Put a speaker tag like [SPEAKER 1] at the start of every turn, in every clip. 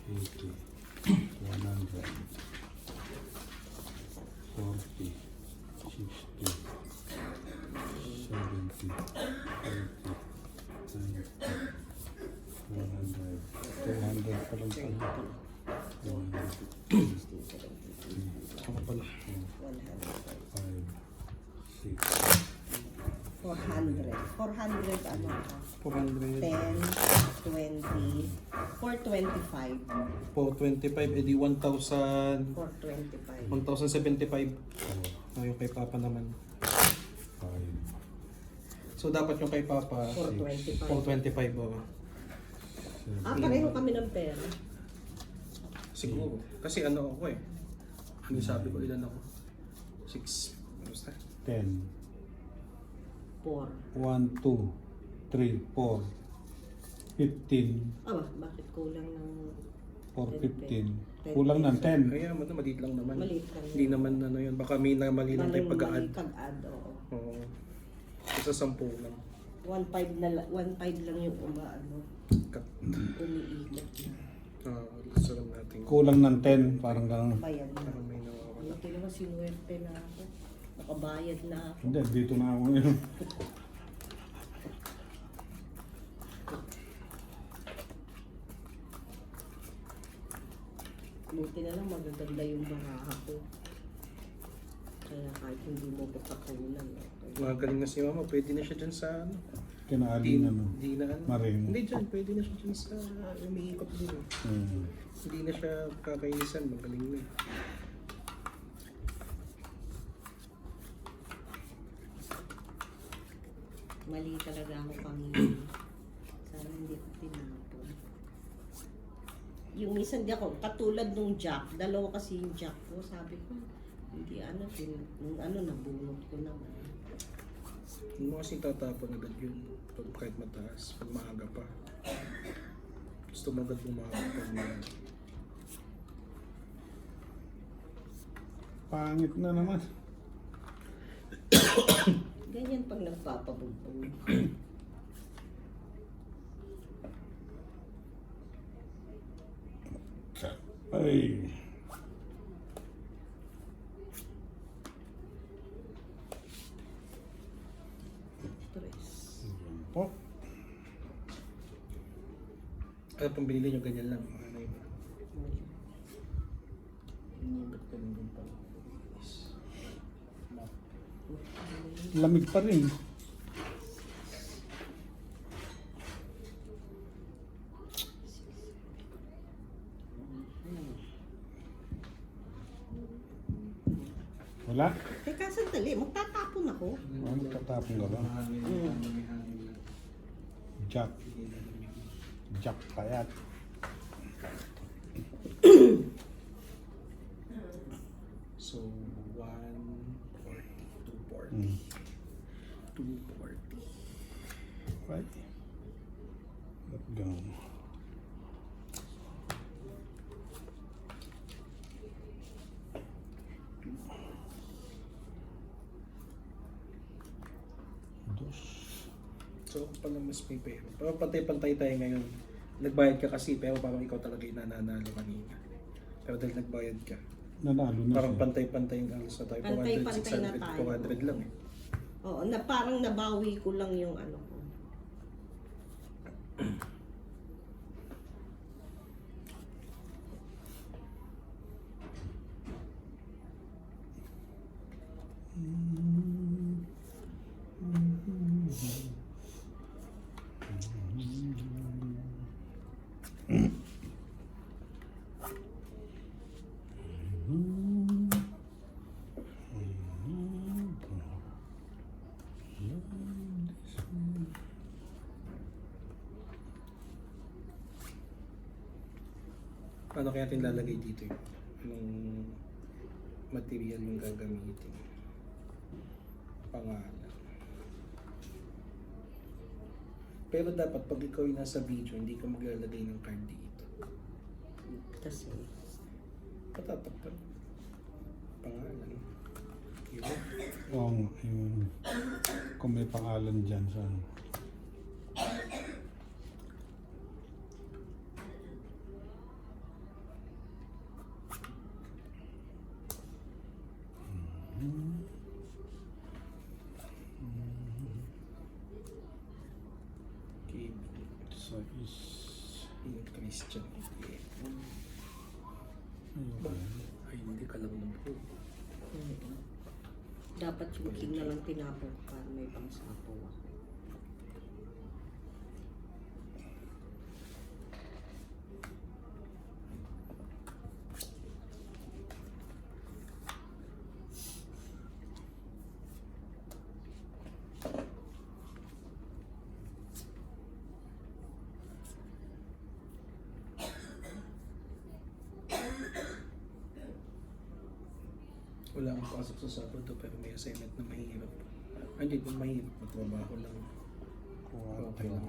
[SPEAKER 1] 80, 100, 40, 60, 70, 80, 90, 100, 200 pa lang pala. 100,
[SPEAKER 2] Ako pala.
[SPEAKER 1] 5, 6,
[SPEAKER 3] 400. 400 ano ka?
[SPEAKER 2] 400.
[SPEAKER 3] 10, 20, 425.
[SPEAKER 2] 425, edi 1,000.
[SPEAKER 3] 425.
[SPEAKER 2] 1,075. Yung kay Papa naman.
[SPEAKER 1] 5,
[SPEAKER 2] So, dapat yung kay Papa,
[SPEAKER 3] 425.
[SPEAKER 2] 425 ba?
[SPEAKER 3] Pareho kami ng pera.
[SPEAKER 2] Siguro. Kasi ano ako eh. Hindi sabi ko ilan ako. 6. Basta.
[SPEAKER 1] 10,
[SPEAKER 3] 4.
[SPEAKER 1] 1, 2, 3, 4, 15,
[SPEAKER 3] Bakit kulang ng
[SPEAKER 1] 4, 15. Kulang ng 10.
[SPEAKER 2] Kaya maliit lang naman.
[SPEAKER 3] maliit lang?
[SPEAKER 2] Hindi naman ano yun. Baka may na mali lang tayo pag-add.
[SPEAKER 3] Pag-add, oo.
[SPEAKER 2] Oo. Sa 10 lang.
[SPEAKER 3] 1.5 na 1.5 lang yung
[SPEAKER 2] Cut.
[SPEAKER 3] umiikot na.
[SPEAKER 2] Sarap natin.
[SPEAKER 1] Kulang ng 10. Parang gano'n.
[SPEAKER 3] Bayad na.
[SPEAKER 2] Parang may nawawala.
[SPEAKER 3] Buti naman sinuwerte na ako. Nakabayad na ako.
[SPEAKER 1] Hindi, dito na ako ngayon.
[SPEAKER 3] Buti na lang magaganda yung baraha ko. Kaya kahit hindi mo pagkakulang. Okay.
[SPEAKER 2] Magaling na si Mama. Pwede na siya dyan sa ano.
[SPEAKER 1] Kinaali na no.
[SPEAKER 2] Hindi na ano.
[SPEAKER 1] Maring.
[SPEAKER 2] Hindi dyan. Pwede na siya dyan sa umiikot din. Hindi na siya kakainisan. Magaling na.
[SPEAKER 3] Mali talaga ako Panginoon. Sana hindi ko tinapon. Yung minsan di ako, katulad nung jack, dalawa kasi yung jack ko, sabi ko, hindi nung nabunot ko naman.
[SPEAKER 2] Hindi mo kasi tatapon agad yun. Pag kahit mataas. Pag maaga pa. Gusto mo agad bumaga pag maaga.
[SPEAKER 1] Pangit na naman.
[SPEAKER 3] Ganyan pag nagpapabugbog.
[SPEAKER 1] Ay.
[SPEAKER 3] Stress.
[SPEAKER 1] Po.
[SPEAKER 2] Ano pang binili nyo ganyan lang? Ano yun? Inugat ka rin doon pala.
[SPEAKER 1] Lamig pa rin. Wala?
[SPEAKER 3] Teka, sandali, magtatapon ako.
[SPEAKER 1] Ano tatapon ka ba? Jack. Jack payat.
[SPEAKER 2] So, 140, 240.
[SPEAKER 1] Mm.
[SPEAKER 2] 240.
[SPEAKER 1] Right. Let's go. Dos.
[SPEAKER 2] So, pala mas may pera. Pero pantay-pantay tayo ngayon. Nagbayad ka kasi, pero parang ikaw talaga yung nananalo kanina. Pero dahil nagbayad ka,
[SPEAKER 1] Nanalo na
[SPEAKER 2] parang
[SPEAKER 1] siya.
[SPEAKER 2] pantay-pantay yung alas na tayo. 400,
[SPEAKER 3] Pantay-pantay na
[SPEAKER 2] 600,
[SPEAKER 3] tayo.
[SPEAKER 2] 400 lang eh.
[SPEAKER 3] Oo, parang nabawi ko lang yung ano ko.
[SPEAKER 2] Ano kaya natin lalagay dito yun? Anong material yung gagamitin? Pangalan. Pero dapat pag ikaw yung nasa video, hindi ka maglalagay ng card dito.
[SPEAKER 3] Kasi,
[SPEAKER 2] Patatakpan. Pangalan. Yun.
[SPEAKER 1] Oo, yung kung may pangalan dyan sa
[SPEAKER 2] Okay.
[SPEAKER 1] Sais.
[SPEAKER 2] Yung Christian. Okay.
[SPEAKER 1] Ayun.
[SPEAKER 2] Ay, hindi ka lang ng po.
[SPEAKER 3] Dapat yung king na lang tinapon para may pangsapaw ako.
[SPEAKER 2] Wala akong pasok sa Sabado pero may assignment na mahirap. Ay, hindi pa mahirap. Matrabaho lang. Okay lang.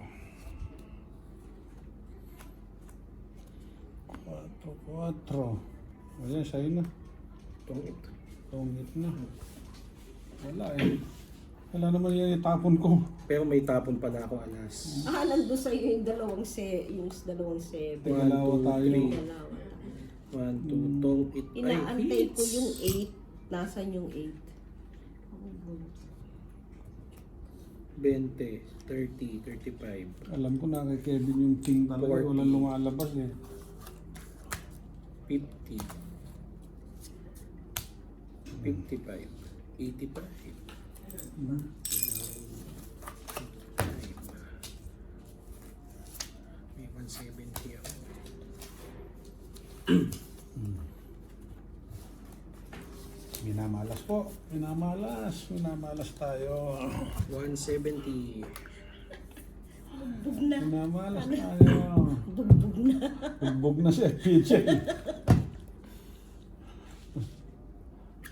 [SPEAKER 1] 4. Ayan, sa'yo na.
[SPEAKER 2] Tungit.
[SPEAKER 1] Tungit na. Wala eh. Wala naman yan itapon ko.
[SPEAKER 2] Pero may tapon pa na ako alas.
[SPEAKER 3] Nandun sa'yo yung dalawang seven.
[SPEAKER 1] Tigalawa tayo.
[SPEAKER 3] Dalawa.
[SPEAKER 2] 1, 2, tungit.
[SPEAKER 3] Inaantay ko yung 8. Nasaan yung 8?
[SPEAKER 2] 20, 30, 35,
[SPEAKER 1] Alam ko na kay Kevin yung king talaga.
[SPEAKER 2] 40.
[SPEAKER 1] Walang lumalabas eh.
[SPEAKER 2] 50, 55, 85,
[SPEAKER 1] Hmm.
[SPEAKER 2] 85. May 170 ako.
[SPEAKER 1] Minamalas po. Minamalas. Minamalas tayo.
[SPEAKER 2] 170.
[SPEAKER 3] Bugbog na.
[SPEAKER 1] Minamalas tayo.
[SPEAKER 3] Bugbog na.
[SPEAKER 1] Bugbog na si FPJ.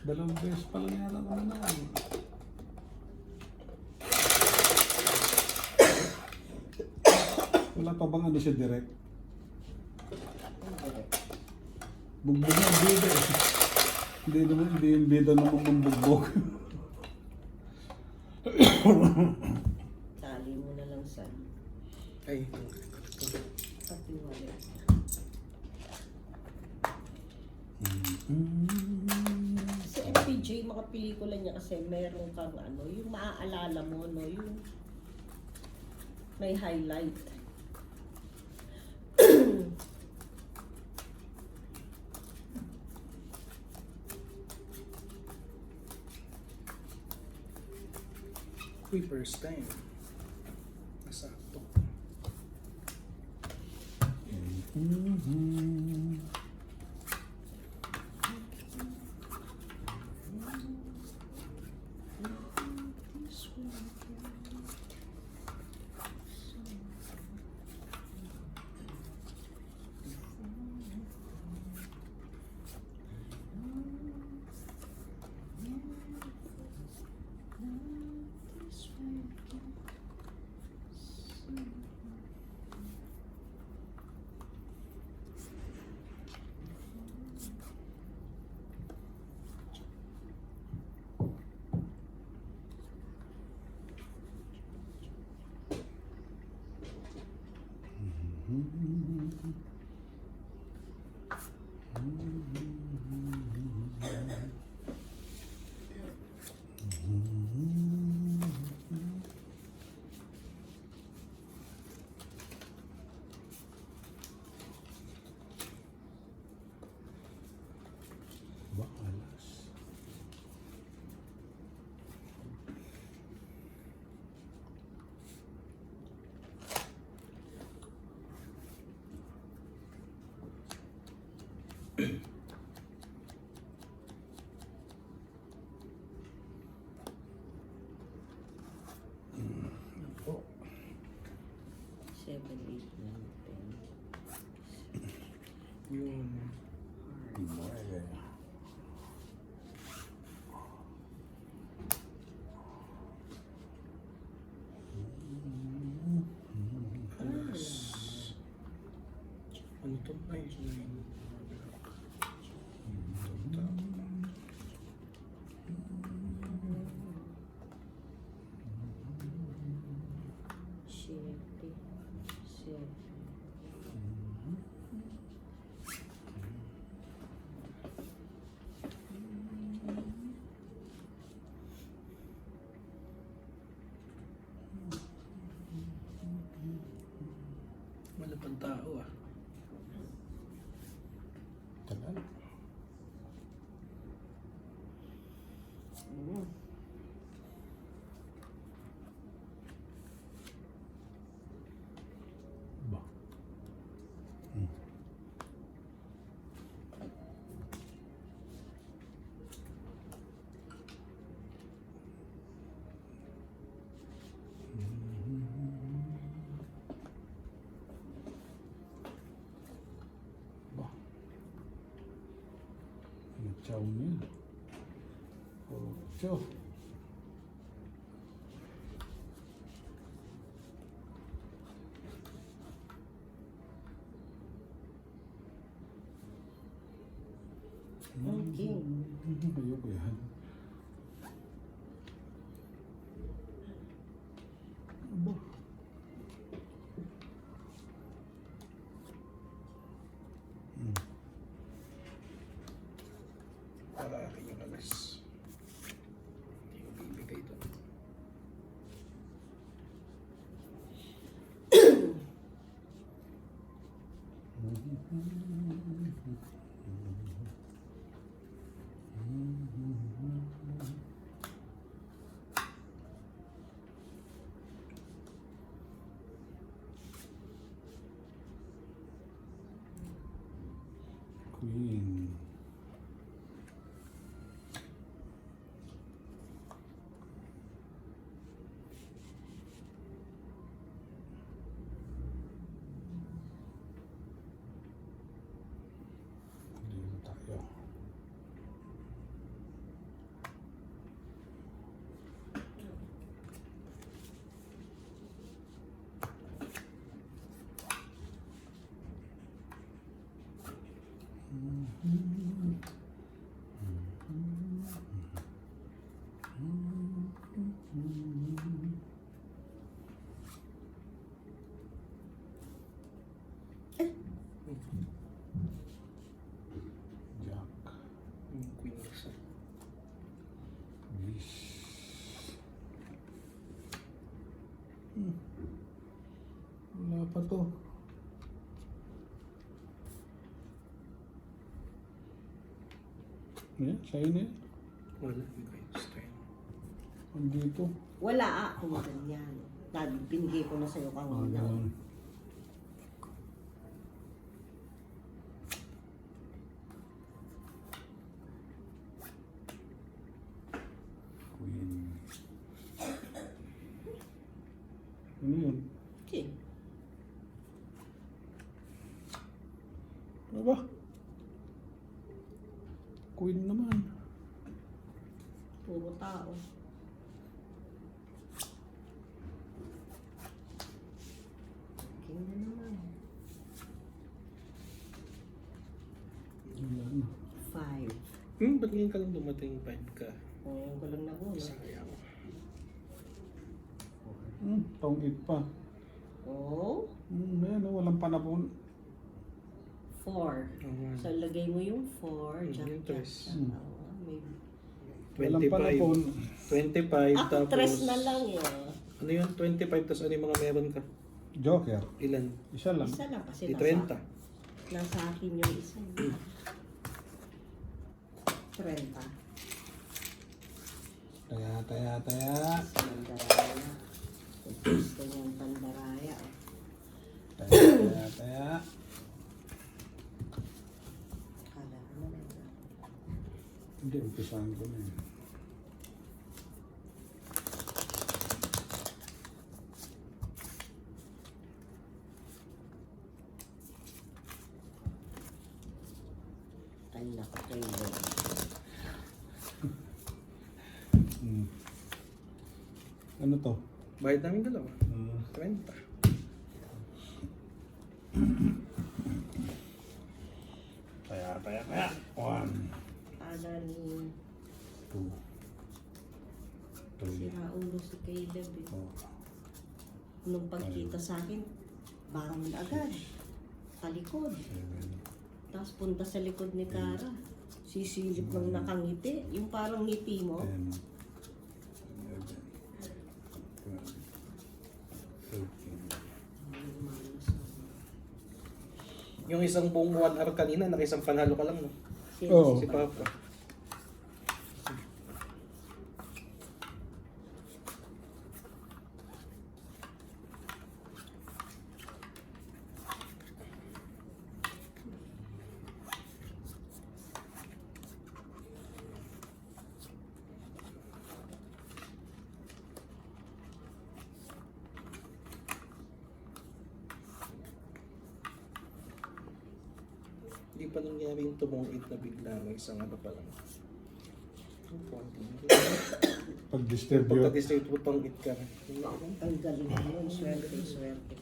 [SPEAKER 1] Dalawang beses pa lang yata ko na. Wala pa bang ano siya direct? Bugbog na ang bida eh. Hindi yung bida naman mambugbog.
[SPEAKER 3] Tali mo na lang sa
[SPEAKER 2] Ay,
[SPEAKER 3] patiwala. Sa FPJ, mga pelikula niya kasi meron kang ano, yung maaalala mo, no, yung may highlight.
[SPEAKER 2] uy, first time. Nasakto.
[SPEAKER 1] Balas. Po.
[SPEAKER 3] 7, 8, 9, 10.
[SPEAKER 2] Yun. Ano to? Ay, yun.
[SPEAKER 3] Siete, seven.
[SPEAKER 2] tao ah.
[SPEAKER 1] Tagal.
[SPEAKER 3] Mm.
[SPEAKER 1] Ba. Hmm. Ba. Ang chow niya. Puro chow.
[SPEAKER 3] Okay.
[SPEAKER 1] Ayoko yan. Aba.
[SPEAKER 2] Para akin yung alas. Hindi ko bibigay ito.
[SPEAKER 1] Queen. Dito tayo. Jack.
[SPEAKER 2] Yung queen isa.
[SPEAKER 1] Wish. Wala pa to. Yan, sa'yo na yan.
[SPEAKER 2] Wala. Yung queen strain.
[SPEAKER 1] Andito.
[SPEAKER 3] Wala akong ganyan. Binigay ko na sa'yo kanina.
[SPEAKER 1] Ganun. Queen. Ano yun?
[SPEAKER 3] Okay.
[SPEAKER 1] Ano ba? Queen naman.
[SPEAKER 3] Puro tao. King na naman.
[SPEAKER 1] Wala na.
[SPEAKER 3] 5.
[SPEAKER 2] Ba't ngayon ka lang dumating 5 ka?
[SPEAKER 3] Ngayon ko lang nabula.
[SPEAKER 2] Sayang.
[SPEAKER 1] Tong 8 pa.
[SPEAKER 3] Oh,
[SPEAKER 1] Ayan, walang panapon.
[SPEAKER 3] 4.
[SPEAKER 2] Oo.
[SPEAKER 3] So, lagay mo yung 4. Jack,
[SPEAKER 2] yung
[SPEAKER 3] jack.
[SPEAKER 2] tres.
[SPEAKER 3] Maybe.
[SPEAKER 1] Walang
[SPEAKER 2] 25.
[SPEAKER 1] panapon.
[SPEAKER 2] 25
[SPEAKER 3] Ako,
[SPEAKER 2] tapos...
[SPEAKER 3] 3 na lang yun.
[SPEAKER 2] Ano yun? 25 tapos ano yung mga meron ka?
[SPEAKER 1] Joker.
[SPEAKER 2] Ilan?
[SPEAKER 1] Isa lang.
[SPEAKER 3] Isa lang kasi
[SPEAKER 2] Di 30.
[SPEAKER 3] nasa akin yung isa. 30.
[SPEAKER 1] Taya.
[SPEAKER 3] Pandaraya. Gusto niyang pandaraya.
[SPEAKER 1] Taya.
[SPEAKER 3] Kala ko na.
[SPEAKER 1] Hindi, umpisahan ko na yun.
[SPEAKER 3] Ay, naku, kayo.
[SPEAKER 1] Ano to?
[SPEAKER 2] Bayad namin dalawa. 20.
[SPEAKER 1] Taya. 1,
[SPEAKER 3] Kala ni
[SPEAKER 1] 2, 3,
[SPEAKER 3] sira ulo si Caleb.
[SPEAKER 1] 4,
[SPEAKER 3] Nung pagkita sa akin, bangon agad. Talikod.
[SPEAKER 1] 7,
[SPEAKER 3] Tapos punta sa likod ni Cara. Sisilip ng nakangiti. Yung parang ngiti mo.
[SPEAKER 1] 10, 11, 12, 13,
[SPEAKER 2] Yung isang buong 1 hour kanina, nakaisang panalo ka lang, no?
[SPEAKER 1] Oo.
[SPEAKER 2] Si Papa. Hindi pa nangyari yung tumungit na bigla, may isang ano pa lang.
[SPEAKER 1] Pag distribute.
[SPEAKER 2] Pagka-distribute mo tungit ka.
[SPEAKER 3] Ang galing mo, swerte, swerte.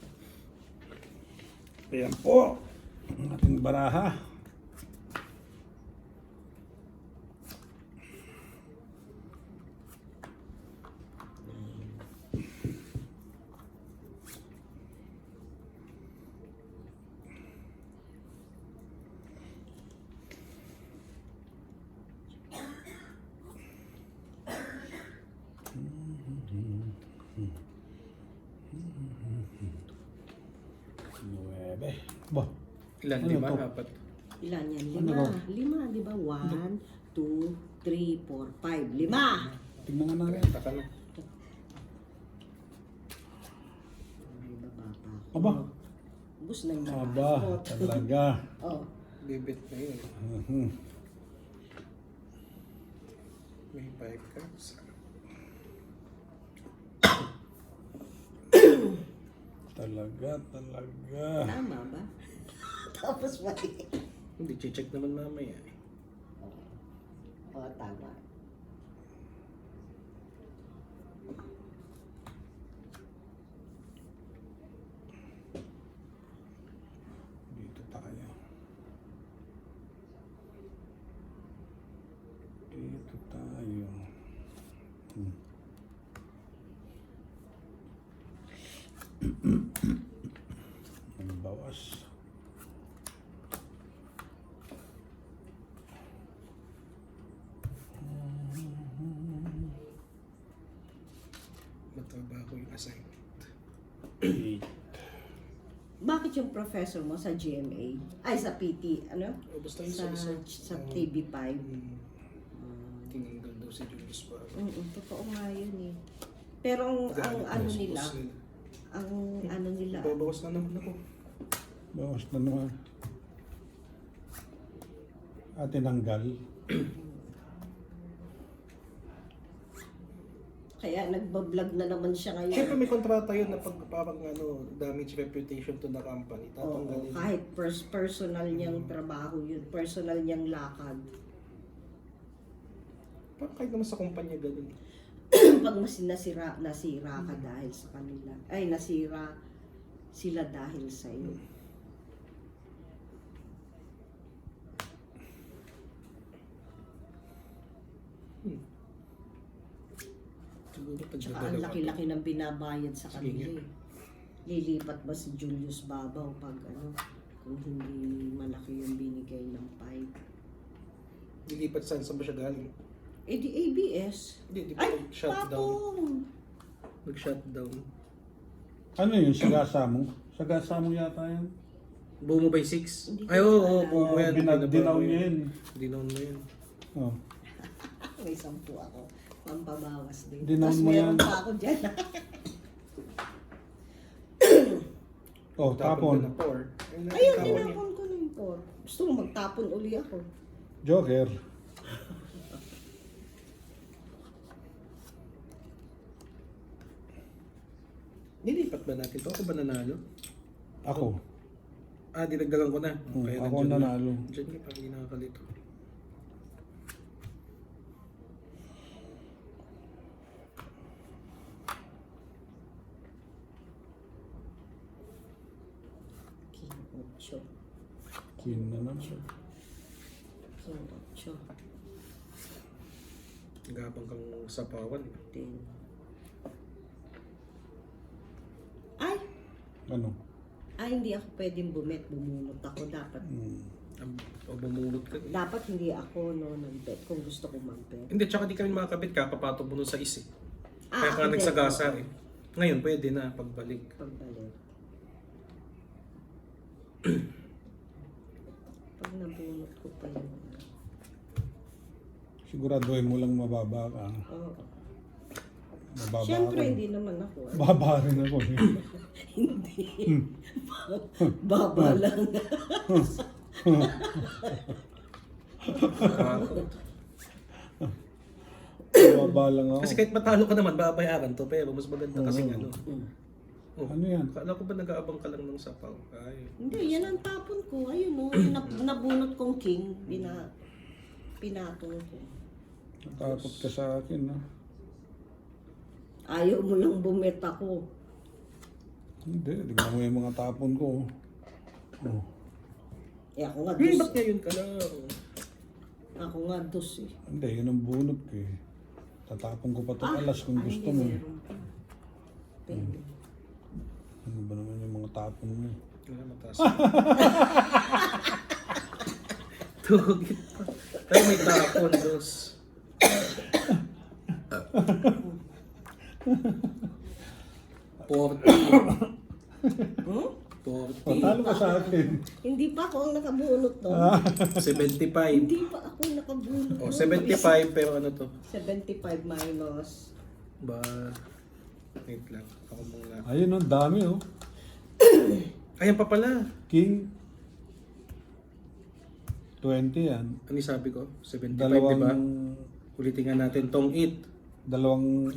[SPEAKER 1] Ayan po. Ang ating baraha. Nuebe. Ba,
[SPEAKER 2] Ilan?
[SPEAKER 1] Ano
[SPEAKER 2] 5?
[SPEAKER 1] to?
[SPEAKER 2] 4?
[SPEAKER 3] Ilan yan?
[SPEAKER 1] Ano
[SPEAKER 3] 5.
[SPEAKER 1] ba?
[SPEAKER 3] 5, di ba? 1, 2, 3, 4, 5. 5!
[SPEAKER 1] tingnan nga natin.
[SPEAKER 2] Taka na.
[SPEAKER 3] Ay, baba pa ako.
[SPEAKER 1] Aba.
[SPEAKER 3] Ubus na yung
[SPEAKER 1] Aba,
[SPEAKER 3] nakakot.
[SPEAKER 1] talaga.
[SPEAKER 3] Oh,
[SPEAKER 2] Bibit na yun.
[SPEAKER 1] Mhm.
[SPEAKER 2] May 5 cards.
[SPEAKER 1] Talaga, talaga.
[SPEAKER 3] tama ba? Tapos mali.
[SPEAKER 2] Hindi, check naman mamaya.
[SPEAKER 3] Oo, tama.
[SPEAKER 1] Dito tayo. Dito tayo. Hmm. Ang bawas.
[SPEAKER 2] Matrabaho yung assignment.
[SPEAKER 1] 8.
[SPEAKER 3] Bakit yung professor mo sa GMA? Ay, sa PT, ano?
[SPEAKER 2] O basta yung
[SPEAKER 3] Sa, sa TV5.
[SPEAKER 2] Tinanggal daw si Julius pa.
[SPEAKER 3] Totoo nga yun eh. Pero ang ano nila, ang ano nila,
[SPEAKER 2] Babawas na naman ako.
[SPEAKER 1] Bawas na naman. At tinanggal.
[SPEAKER 3] kaya nagbablog na naman siya
[SPEAKER 2] Siyempre
[SPEAKER 3] ngayon.
[SPEAKER 2] may kontrata yun na pag parang damage reputation to the company.
[SPEAKER 3] Oo,
[SPEAKER 2] Tatanggalin.
[SPEAKER 3] kahit personal niyang trabaho yun, personal niyang lakad.
[SPEAKER 2] Parang kahit naman sa kumpanya ganun.
[SPEAKER 3] Pag mas nasira ka dahil sa kanila, ay nasira sila dahil sa iyo.
[SPEAKER 2] Siguro pag
[SPEAKER 3] Tsaka ang
[SPEAKER 2] nadalawa
[SPEAKER 3] laki-laki ng binabayad sa
[SPEAKER 2] Sige
[SPEAKER 3] kanila eh. Lilipat ba si Julius Babaw pag ano, kung hindi malaki yung binigay ng 5?
[SPEAKER 2] Dilipat saan ba siya galing?
[SPEAKER 3] Eh di ABS.
[SPEAKER 2] Hindi, di ba
[SPEAKER 3] Ay,
[SPEAKER 2] nag-shutdown?
[SPEAKER 3] patong!
[SPEAKER 2] Nag-shutdown.
[SPEAKER 1] Ano yun? Sagasa mo? Sagasa mo yata yan?
[SPEAKER 2] Buo mo ba yung 6?
[SPEAKER 3] Hindi ko
[SPEAKER 2] Ay, oo,
[SPEAKER 3] alam.
[SPEAKER 2] buo mo yan.
[SPEAKER 1] Dinaw niya yun.
[SPEAKER 2] Dinaw mo yan.
[SPEAKER 1] Oh.
[SPEAKER 3] May 10 ako. Pampabawas din.
[SPEAKER 1] Dinaw
[SPEAKER 3] Tapos
[SPEAKER 1] mo
[SPEAKER 3] meron
[SPEAKER 1] yan.
[SPEAKER 3] pa ako dyan.
[SPEAKER 1] Oh, tapon.
[SPEAKER 2] Na 4.
[SPEAKER 3] Ayun, tinapon ko na yung 4. Gusto mo magtapon uli ako.
[SPEAKER 1] Joker.
[SPEAKER 2] Nilipat ba natin to? Ako ba nanalo?
[SPEAKER 1] Ako.
[SPEAKER 2] Dinagdagan ko na.
[SPEAKER 1] Ako
[SPEAKER 2] nandiyan na.
[SPEAKER 1] nanalo.
[SPEAKER 2] Diyan ka, parang hindi nakakalito.
[SPEAKER 3] King 8.
[SPEAKER 1] Queen na naman.
[SPEAKER 3] King 8.
[SPEAKER 2] Gabang kang sapawan.
[SPEAKER 3] 10. Ay!
[SPEAKER 1] Ano?
[SPEAKER 3] Ay, hindi ako pwedeng bumunot ako. Dapat
[SPEAKER 2] O bumulot ka.
[SPEAKER 3] dapat hindi ako nag-bet kung gusto ko mag-bet.
[SPEAKER 2] Hindi, tsaka di kami makakabit. Kakapatong mo nun sa isip. Kaya ka
[SPEAKER 3] hindi.
[SPEAKER 2] nagsagasa eh. Ngayon, pwede na pagbalik.
[SPEAKER 3] Pagbalik. Nabunot ko pa yun.
[SPEAKER 1] Siguraduhin mo lang mababa ka.
[SPEAKER 3] Oo.
[SPEAKER 1] Mababa
[SPEAKER 3] Siyempre,
[SPEAKER 1] ako.
[SPEAKER 3] hindi naman ako.
[SPEAKER 1] Baba rin ako.
[SPEAKER 3] Hindi. Baba lang.
[SPEAKER 1] Baba lang ako.
[SPEAKER 2] Kasi kahit matalo ka naman, babayaran to. Pero mas maganda kasi ano. Oh,
[SPEAKER 1] Ano yan?
[SPEAKER 2] Akala ko ba nag-aabang ka lang ng sapaw? Ay.
[SPEAKER 3] Hindi, yan ang tapon ko. Ayun o, yung nabunot kong king, pinatong ko.
[SPEAKER 1] Natakot ka sa akin, ha?
[SPEAKER 3] Ayaw mo lang bumeta ko.
[SPEAKER 1] Hindi, tignan mo yung mga tapon ko. Oh.
[SPEAKER 3] Eh ako nga
[SPEAKER 2] Ba't
[SPEAKER 3] dos.
[SPEAKER 2] ngayon ka lang?
[SPEAKER 3] Ako nga dos eh.
[SPEAKER 1] Hindi, yun ang bunot ko eh. Tatapon ko pa ito alas kung gusto mo.
[SPEAKER 3] Hindi, meron pa. Pwede.
[SPEAKER 1] Ano ba naman yung mga tapon mo?
[SPEAKER 2] Wala mataas. Tugit pa. Tayo may tapon, dos.
[SPEAKER 3] Hmm?
[SPEAKER 2] 40.
[SPEAKER 1] Patalo ka sa akin.
[SPEAKER 3] Hindi pa ako ang nakabunot no.
[SPEAKER 2] 75.
[SPEAKER 3] Hindi pa ako nakabunot.
[SPEAKER 2] Oh, 75 pero ano to?
[SPEAKER 3] 75 minus.
[SPEAKER 2] Ba, wait lang. Ako muna.
[SPEAKER 1] Ayun, ang dami oh.
[SPEAKER 2] Ayan pa pala.
[SPEAKER 1] King. 20 yan.
[SPEAKER 2] Ano yung sabi ko? 75,
[SPEAKER 1] Dalawang,
[SPEAKER 2] di ba? Ulitin nga natin tong 8.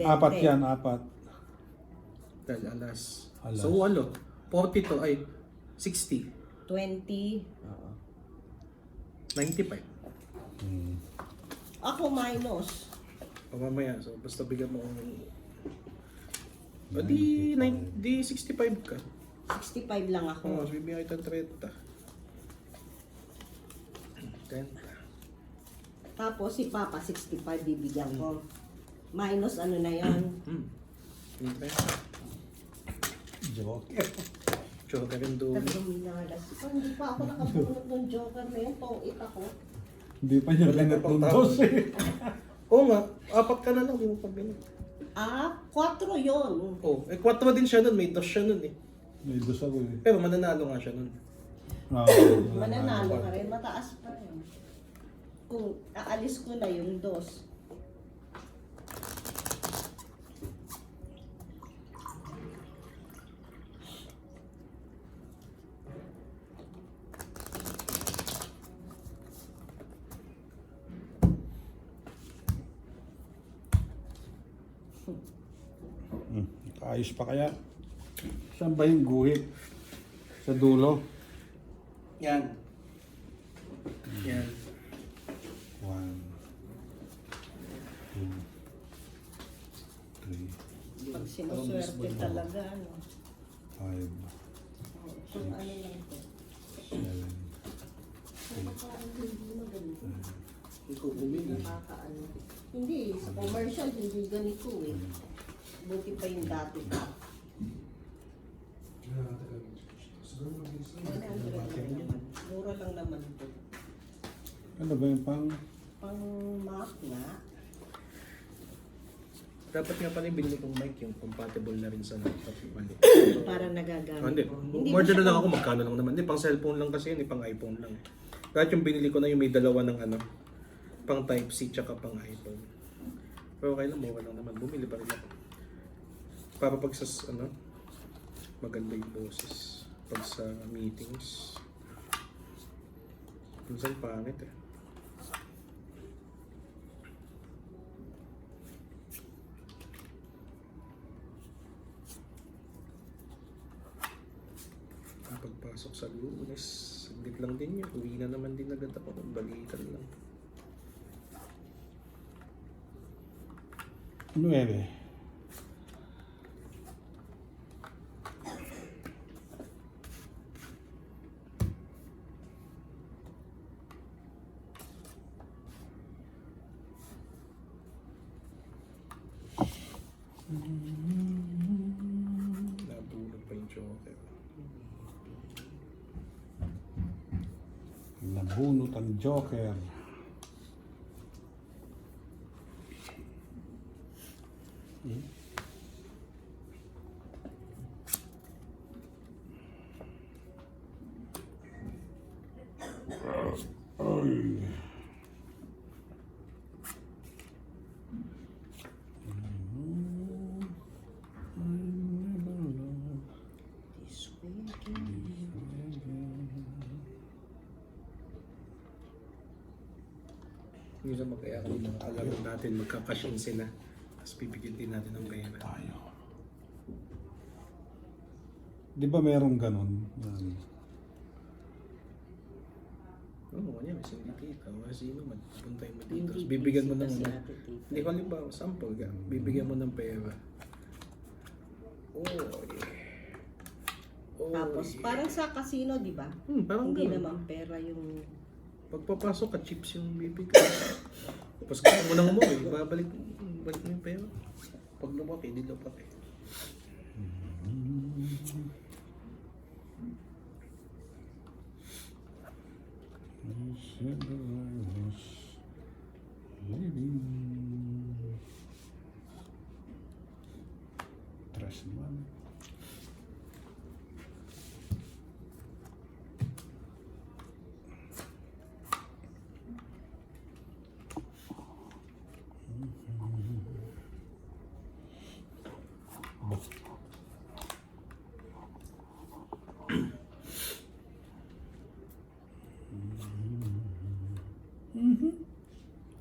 [SPEAKER 1] apat yan, apat.
[SPEAKER 2] Dahil alas.
[SPEAKER 1] Alas.
[SPEAKER 2] So, 40 to ay 60.
[SPEAKER 3] 20. Oo.
[SPEAKER 2] 95.
[SPEAKER 3] Ako minus.
[SPEAKER 2] O mamaya, so basta bigyan mo kung... O di 65 ka.
[SPEAKER 3] 65 lang
[SPEAKER 2] Oo,
[SPEAKER 3] ako.
[SPEAKER 2] so bibigyan kita ng 30. 10.
[SPEAKER 3] Tapos si Papa 65 bibigyan ko. Minus ano na yan?
[SPEAKER 2] Yung 30.
[SPEAKER 1] Joke.
[SPEAKER 2] Joker rin doon.
[SPEAKER 3] Tagluminalas. Hindi pa ako nakabunot ng joker na yun. Tong-it ako.
[SPEAKER 1] Hindi pa niya
[SPEAKER 2] Wala
[SPEAKER 1] binat
[SPEAKER 2] ka pang
[SPEAKER 1] ng
[SPEAKER 2] tao.
[SPEAKER 1] dos eh.
[SPEAKER 2] Oo nga, 4 ka na lang, di mo pa binili.
[SPEAKER 3] 4 yun.
[SPEAKER 2] Oh, 4 din siya nun, may 2 siya nun eh.
[SPEAKER 1] May dos ako eh.
[SPEAKER 2] Pero mananalo nga siya nun.
[SPEAKER 1] Ah,
[SPEAKER 3] Mananalo ka rin. Mataas pa rin. Kung aalis ko na yung dos.
[SPEAKER 1] Ayos pa kaya? Saan ba yung guhit? Sa dulo?
[SPEAKER 2] Yan. Yan.
[SPEAKER 1] 1, 2, 3,
[SPEAKER 3] Pag sinuswerte talaga, ano.
[SPEAKER 1] 5,
[SPEAKER 3] Kung ano lang to.
[SPEAKER 1] 7,
[SPEAKER 2] Ikaw bumili.
[SPEAKER 3] Nakakaano. Hindi, sa commercial, hindi ganito eh. Buti pa yung dati pa. 100 lang naman. Mura lang naman ito.
[SPEAKER 1] Ano ba yung pang?
[SPEAKER 3] Pang Mac na.
[SPEAKER 2] Dapat nga pala yung binili kong mic yung compatible na rin sa laptop. Mali.
[SPEAKER 3] Para nagagamit
[SPEAKER 2] Hindi.
[SPEAKER 3] mo.
[SPEAKER 2] More
[SPEAKER 3] ba
[SPEAKER 2] than
[SPEAKER 3] siya
[SPEAKER 2] lang ako, magkano lang naman. Hindi, pang cellphone lang kasi yun, pang iPhone lang. Kahit yung binili ko na yung may dalawa ng ano, pang Type-C tsaka pang iPhone. Pero okay lang, mura lang naman. Bumili pa rin ako. Para pag sa, maganda yung boses. Pag sa meetings. Minsan pangit eh. Ang pagpasok sa Lunes, saglit lang din yun. Uwi na naman din agad ako. Balikan lang.
[SPEAKER 1] 9.
[SPEAKER 2] Nabulog pa yung joker.
[SPEAKER 1] Nabunot ang joker. Ay.
[SPEAKER 3] This way again.
[SPEAKER 2] Minsan magkaya kami mga kalaro natin, magkakasyon sila. Tapos pipigil din natin ng pera.
[SPEAKER 1] Tayo. Di ba merong ganun? Yan.
[SPEAKER 2] Oo, kanya, kasi hindi kita. Wala sino man. Puntay mo dito.
[SPEAKER 3] Hindi
[SPEAKER 2] Tapos bibigyan mo ng
[SPEAKER 3] busy
[SPEAKER 2] ano.
[SPEAKER 3] kasi ate Tita.
[SPEAKER 2] Hindi ko halimbawa, sample ka. Bibigyan mo ng pera. Oh, yeah. Oh,
[SPEAKER 3] Tapos,
[SPEAKER 2] yeah.
[SPEAKER 3] parang sa casino, di ba?
[SPEAKER 2] Parang
[SPEAKER 3] Hindi
[SPEAKER 2] ganun.
[SPEAKER 3] naman pera yung...
[SPEAKER 2] Pagpapasok ka, chips yung bibigyan. Tapos kung mo nang umuwi, balik mo yung pera. Pag lumaki, di lumaki.
[SPEAKER 1] Tres naman.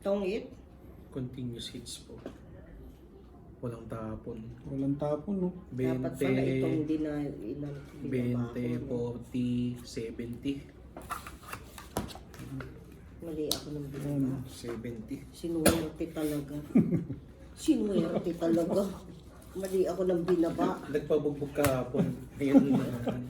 [SPEAKER 3] Tongit?
[SPEAKER 2] Continuous hits po. Walang tapon.
[SPEAKER 1] Walang tapon, no?
[SPEAKER 2] 20,
[SPEAKER 3] Dapat pala itong ilang
[SPEAKER 2] 20, 40, 70.
[SPEAKER 3] Mali ako ng binaba.
[SPEAKER 2] 70.
[SPEAKER 3] Sinuwerte talaga. Sinuwerte talaga. Mali ako ng binaba.
[SPEAKER 2] Nagpabugbog kahapon. Ngayon naman.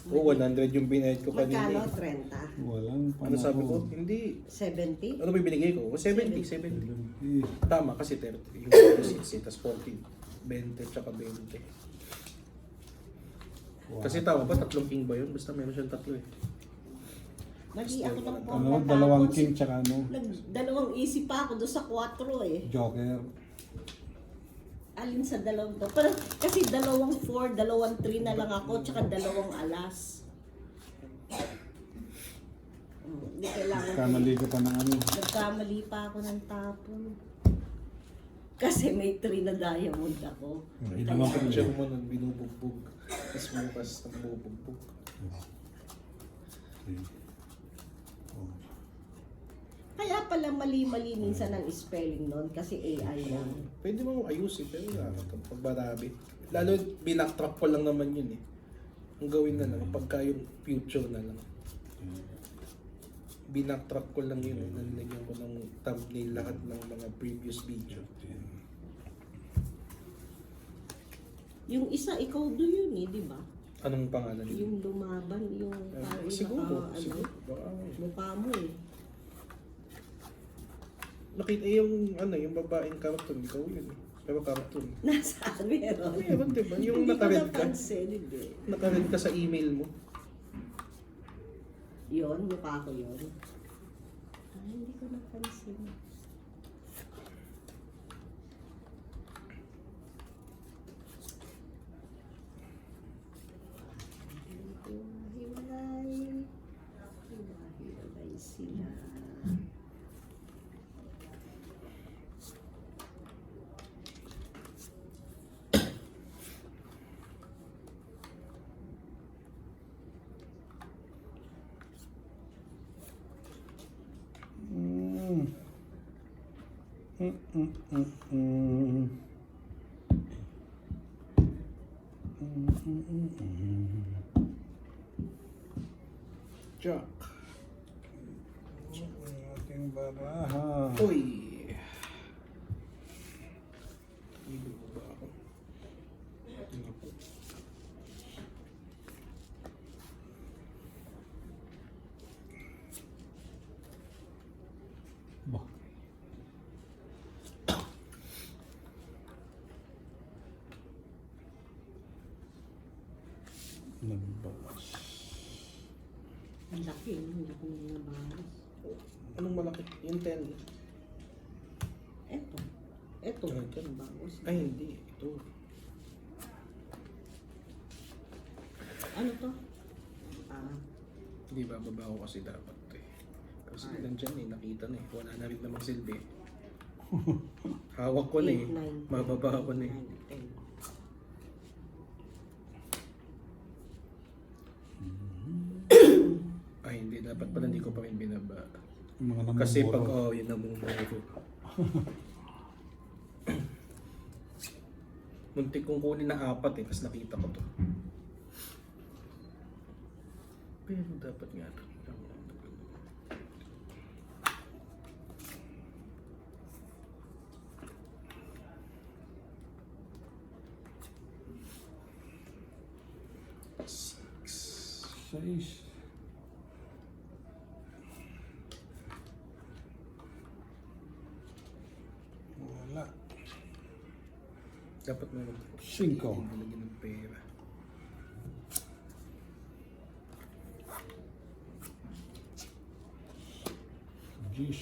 [SPEAKER 2] Oh, 100 yung binayad ko kanina.
[SPEAKER 3] Magkano?
[SPEAKER 2] eh.
[SPEAKER 3] 30?
[SPEAKER 1] Walang
[SPEAKER 2] Ano sabi ko? Hindi.
[SPEAKER 3] 70?
[SPEAKER 2] Ano ba yung binigay ko? 70, 70.
[SPEAKER 1] 70.
[SPEAKER 2] Tama kasi 30. Yung 60, tapos 40. 20, tsaka 20.
[SPEAKER 1] Wow.
[SPEAKER 2] Kasi tama ba? Tatlong king ba yun? Basta meron siyang tatlo eh.
[SPEAKER 3] Mali ako ng
[SPEAKER 1] Ano,
[SPEAKER 3] porta.
[SPEAKER 1] dalawang
[SPEAKER 3] Tapos,
[SPEAKER 1] king tsaka ano,
[SPEAKER 3] Dalawang isip pa ako doon sa 4 eh.
[SPEAKER 1] joker.
[SPEAKER 3] Alin sa dalawang to? Pero, kasi dalawang 4, dalawang 3 na lang ako, tsaka dalawang alas. Hindi kailangan.
[SPEAKER 1] Kamali ko pa ng ano.
[SPEAKER 3] Nagkamali pa ako ng tapon. Kasi may 3 na diamond ako.
[SPEAKER 1] Hindi naman pa
[SPEAKER 2] Picture mo nang binubugbog. Tapos bukas nang bubugbog.
[SPEAKER 3] Kaya pala mali-mali minsan ang spelling nun kasi AI lang.
[SPEAKER 2] Pwede mo ayusin, pero wala ka itong pagbarami. Lalo, binaktrack ko lang naman yun eh. Ang gawin na lang, pagka yung future na lang. Binaktrack ko lang yun eh. Nalagyan ko ng thumbnail lahat ng mga previous video.
[SPEAKER 3] Yung isa, ikaw do yun eh, di ba?
[SPEAKER 2] Anong pangalan yun?
[SPEAKER 3] Yung lumaban, yung parang
[SPEAKER 2] Siguro,
[SPEAKER 3] naka,
[SPEAKER 2] siguro.
[SPEAKER 3] ano,
[SPEAKER 2] Baka,
[SPEAKER 3] mukha mo eh.
[SPEAKER 2] nakita yung ano, yung babaeng cartoon, ikaw yun eh. Pero cartoon.
[SPEAKER 3] Nasaan meron?
[SPEAKER 2] Meron diba? Yung
[SPEAKER 3] Hindi ko
[SPEAKER 2] nakaread ka.
[SPEAKER 3] napansin, hindi.
[SPEAKER 2] Nakaread ka sa email mo.
[SPEAKER 3] Yun, mukha ko yun. Ay, hindi ko napansin. Hiwalay. Hiwalay sila.
[SPEAKER 2] Jack.
[SPEAKER 1] Ating baraha.
[SPEAKER 2] Uy! Ibig mo ba ako? Naku.
[SPEAKER 1] Bah. Nagbawas.
[SPEAKER 3] Ang laki, hindi ko nabawas.
[SPEAKER 2] Anong malaki? Yung 10.
[SPEAKER 3] Eto. Eto.
[SPEAKER 2] Ito.
[SPEAKER 3] Ang bawas.
[SPEAKER 2] Ay, hindi. Ito.
[SPEAKER 3] Ano to? Ah,
[SPEAKER 2] Hindi bababa ko kasi dapat eh. Kasi nandyan eh, nakita na eh. Wala na rin namang silbi. Hawak ko na eh.
[SPEAKER 3] 8, 9,
[SPEAKER 2] Mababa ko na eh.
[SPEAKER 3] 10.
[SPEAKER 2] Ay hindi, dapat pala hindi ko pa rin binaba.
[SPEAKER 1] Yung mga
[SPEAKER 2] Kasi pag,
[SPEAKER 1] namumuro.
[SPEAKER 2] yun ang mumuro. Muntik kong kunin na 4 eh, tapos nakita ko to. Pero dapat nga ito.
[SPEAKER 1] Sais. Wala.
[SPEAKER 2] Dapat meron.
[SPEAKER 1] 5.
[SPEAKER 2] Hindi ng pera.
[SPEAKER 1] Diyos.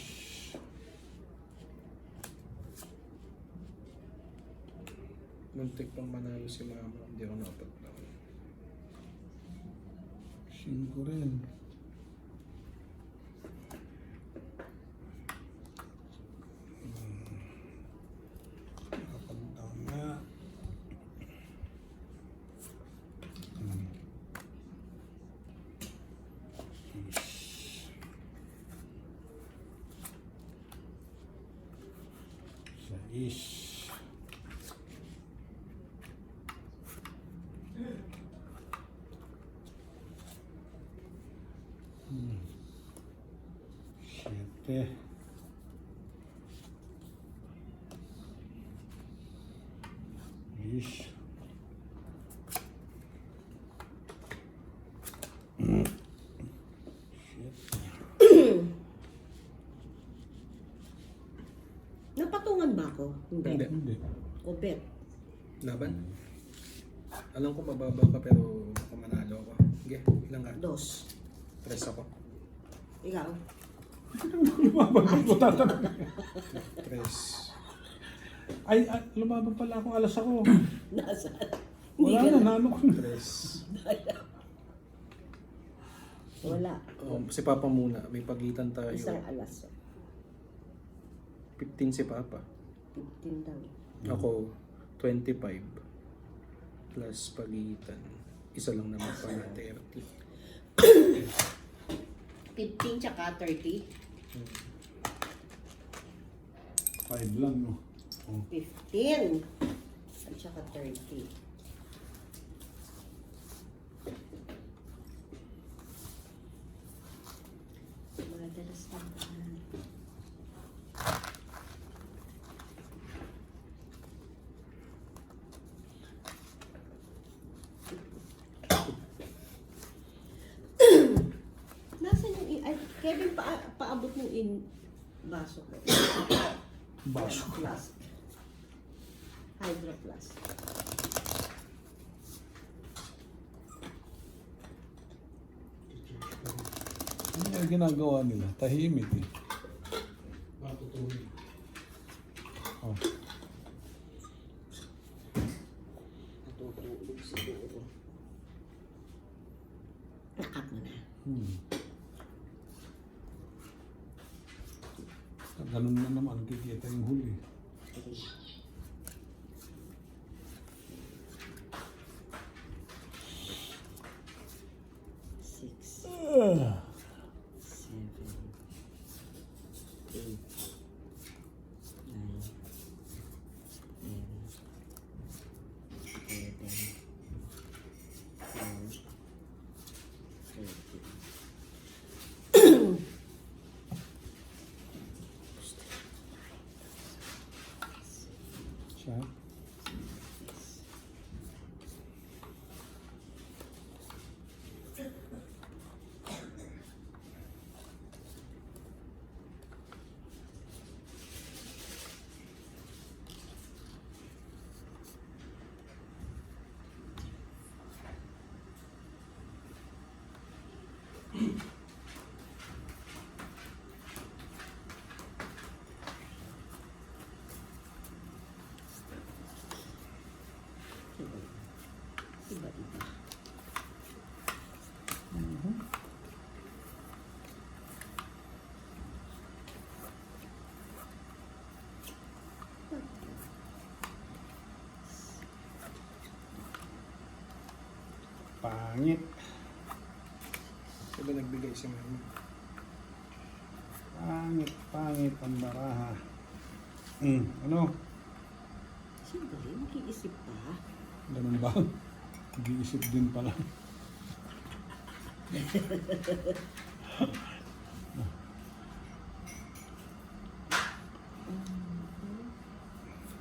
[SPEAKER 2] Muntik pang manalo si mama. Hindi ako napatalo.
[SPEAKER 1] 5 rin. Kapantang nga. Sais. Siete. Diez.
[SPEAKER 3] Napatungan ba ako?
[SPEAKER 2] Hindi.
[SPEAKER 1] Hindi.
[SPEAKER 3] O bet?
[SPEAKER 2] Laban? Alam ko mababa ka pero baka manalo ako. Sige, ilang ka?
[SPEAKER 3] 2.
[SPEAKER 2] 3 ako.
[SPEAKER 3] Ikaw?
[SPEAKER 1] Lumabag ko tatanong.
[SPEAKER 2] 3.
[SPEAKER 1] Ay, lumaban pala akong alas ako.
[SPEAKER 3] Nasaan?
[SPEAKER 1] Wala na, nalo ko na.
[SPEAKER 2] 3.
[SPEAKER 3] Wala.
[SPEAKER 2] Si Papa muna. May pagitan tayo.
[SPEAKER 3] Isang alas.
[SPEAKER 2] 15 si Papa.
[SPEAKER 3] 15 daw.
[SPEAKER 2] Ako, 25. Plus pagitan. Isa lang naman pala, 30.
[SPEAKER 3] 15 tsaka 30.
[SPEAKER 1] 5 lang, no? Oh.
[SPEAKER 3] 15. At tsaka 30. Madalas lang ba? Nasaan yung ay, Kevin, paabot yung baso ko.
[SPEAKER 1] Baso.
[SPEAKER 3] Flask. Hydro flask.
[SPEAKER 1] Ano yung ginagawa nila? Tahimik eh. Oh.
[SPEAKER 3] Natutulog siguro. Nakat mo na.
[SPEAKER 1] Ganun na naman, kikita yung huli.
[SPEAKER 3] Six,
[SPEAKER 1] Ah.
[SPEAKER 3] 7, 8, 9, 10, 11, 12, 13.
[SPEAKER 1] Pangit.
[SPEAKER 2] Sabi nagbigay si mama.
[SPEAKER 1] Pangit ang baraha. Ano?
[SPEAKER 3] Siyempre, mag-iisip pa.
[SPEAKER 1] Ganun ba? Nag-iisip din pala.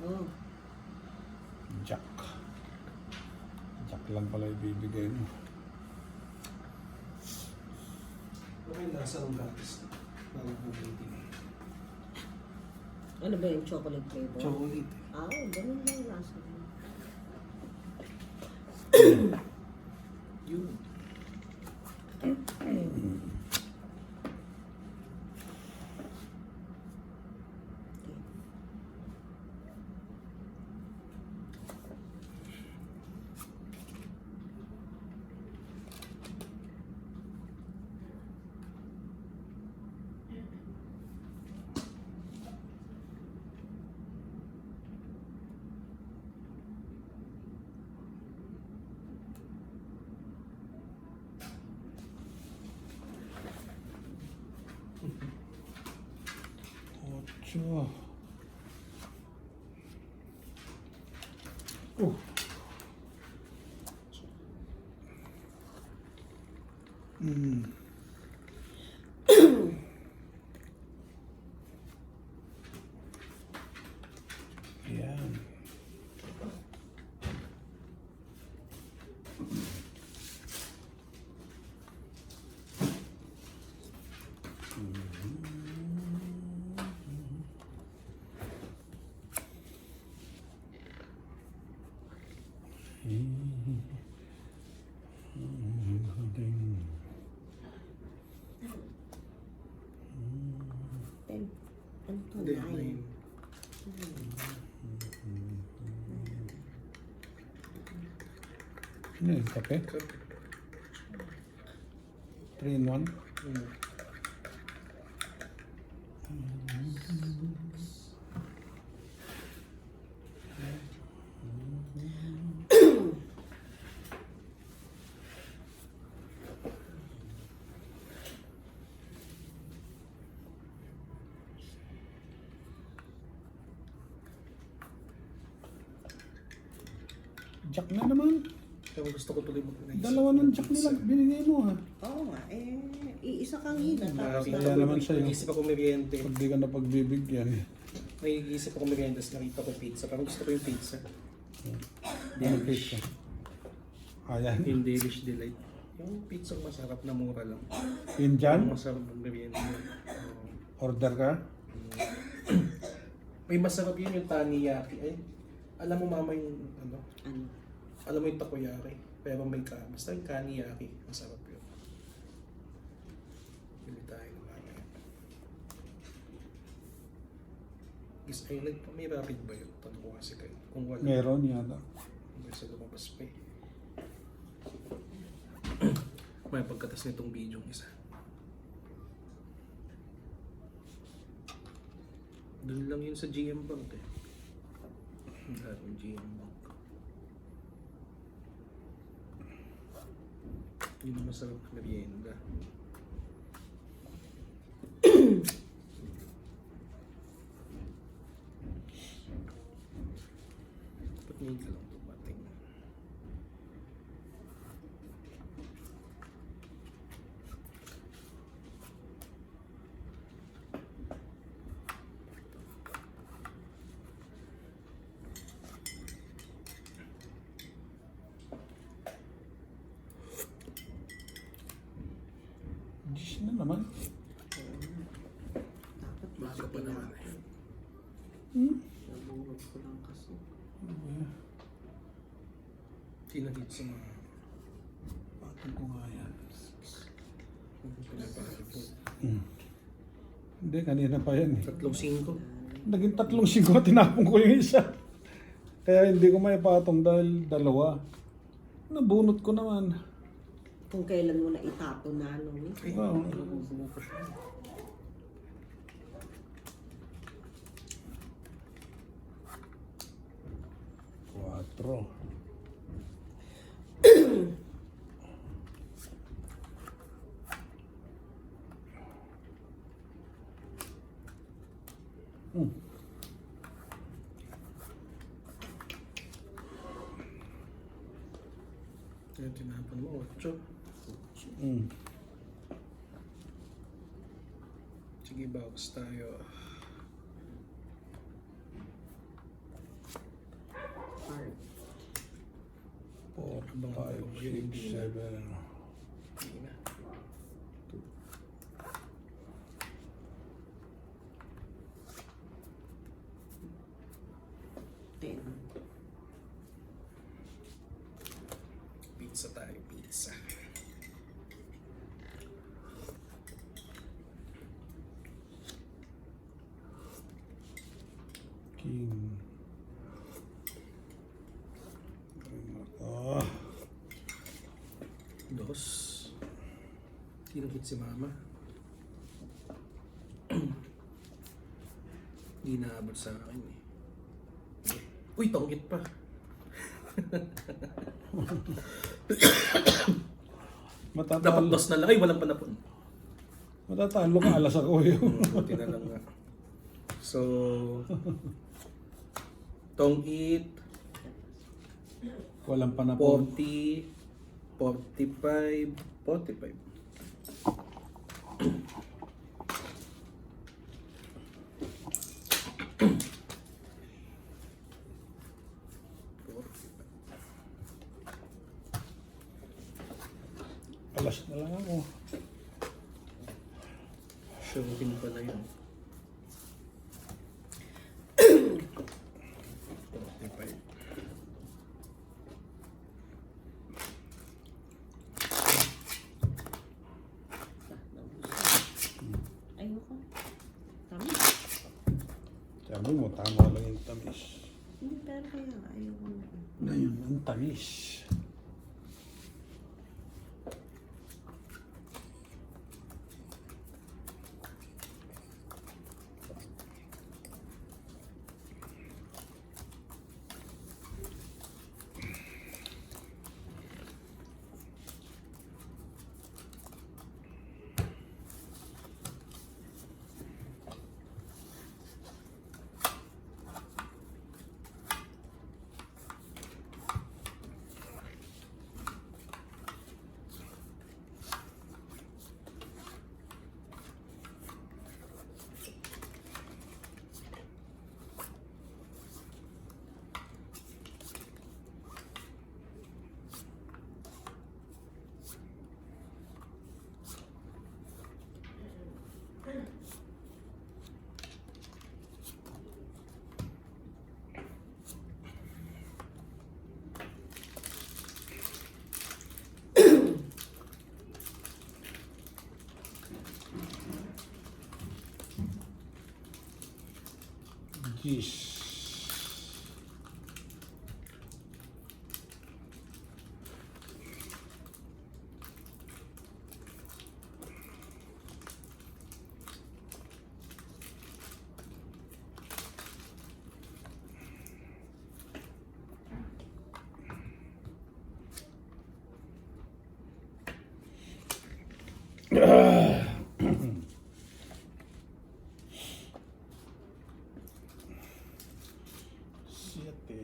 [SPEAKER 3] Oh,
[SPEAKER 1] Jack. Jack lang pala ibibigay mo.
[SPEAKER 2] Okay, nasa ng gatas.
[SPEAKER 3] ano ba yung chocolate flavor?
[SPEAKER 2] Chocolate.
[SPEAKER 3] Ah, ganun lang yung lasa mo.
[SPEAKER 2] Yun.
[SPEAKER 1] Ocho. Yan.
[SPEAKER 3] Ten. Ano to?
[SPEAKER 2] Hindi,
[SPEAKER 3] Nine.
[SPEAKER 1] Ano yun? Kape? 3 in 1? Jack na naman.
[SPEAKER 2] Pero gusto ko tuloy mag-nice.
[SPEAKER 1] Dalawa ng Jack nila binigay mo ha.
[SPEAKER 3] Oo nga, iisa kang hina. Tapos
[SPEAKER 1] Kaya naman sa'yo.
[SPEAKER 2] Nag-iisip ako meriente.
[SPEAKER 1] Pag di ka na pagbibigyan eh.
[SPEAKER 2] Nag-iisip ako meriente, tapos nakita ko pizza. Pero gusto ko yung pizza.
[SPEAKER 1] Di na pizza. Ayan.
[SPEAKER 2] Yung Delish Delight. Yung pizza masarap na mura lang.
[SPEAKER 1] Yun dyan,
[SPEAKER 2] Masarap ng meriente.
[SPEAKER 1] order ka.
[SPEAKER 2] May masarap yun yung taniyaki. Ay, alam mo mama yung ano?
[SPEAKER 3] ano?
[SPEAKER 2] Alam mo yung takoyaki. Pero may basta yung kaniyaki. Masarap yun. Bili tayo ng mamaya. Guys, ay, may rapid ba yun? Tanong ko kasi kayo. Kung wala,
[SPEAKER 1] Meron yata.
[SPEAKER 2] kasi lumabas pa eh. May pagkatas nitong video isa. Doon lang yun sa GM Bank eh. Lahat ng GM Bank. Yun ang masarap na merienda. Ba't ngayon ka lang dumating?
[SPEAKER 1] Dish na naman.
[SPEAKER 3] Dapat
[SPEAKER 2] Maga pa naman eh.
[SPEAKER 3] Nabunod ko lang kasi.
[SPEAKER 2] Tinagit sa mga
[SPEAKER 1] Patong ko nga yan.
[SPEAKER 2] pinapahal po.
[SPEAKER 1] Hindi, kanina pa yan eh.
[SPEAKER 2] 3-5.
[SPEAKER 1] Naging 3 tinapon ko yung isa. Kaya hindi ko maipatong dahil 2. Nabunot ko naman.
[SPEAKER 3] Kung kailan mo na itapon na ano eh.
[SPEAKER 2] Ay,
[SPEAKER 1] Wow.
[SPEAKER 2] nabubuo pa siya.
[SPEAKER 1] Mm.
[SPEAKER 2] Yan, tinapon mo, 8.
[SPEAKER 1] Mm.
[SPEAKER 2] Sige, box tayo.
[SPEAKER 1] Four,
[SPEAKER 2] Abang-
[SPEAKER 1] 5,
[SPEAKER 2] abang-
[SPEAKER 1] 6, 7.
[SPEAKER 2] Sige na.
[SPEAKER 3] Ten.
[SPEAKER 2] Pizza tayo, pizza.
[SPEAKER 1] King. Ah,
[SPEAKER 2] 2. Tinong hit si mama. Hindi naabot sa akin eh. Uy, tonggit pa. Dapat
[SPEAKER 1] matatalo.
[SPEAKER 2] dos na lang. Ay, walang panapon.
[SPEAKER 1] Matatalo ka, alas ako yun.
[SPEAKER 2] Buti na lang nga. So, tong it,
[SPEAKER 1] Walang panapon.
[SPEAKER 2] 40, 45, 45.
[SPEAKER 1] Alas na lang ako.
[SPEAKER 2] Showin pala yun. 45.
[SPEAKER 3] Ayoko. Kami.
[SPEAKER 1] Sabi mo, tama lang yung tamis.
[SPEAKER 3] Hindi, pero kaya nga, ayoko na.
[SPEAKER 1] Ngayon, ang tamis. Jeez. Siete.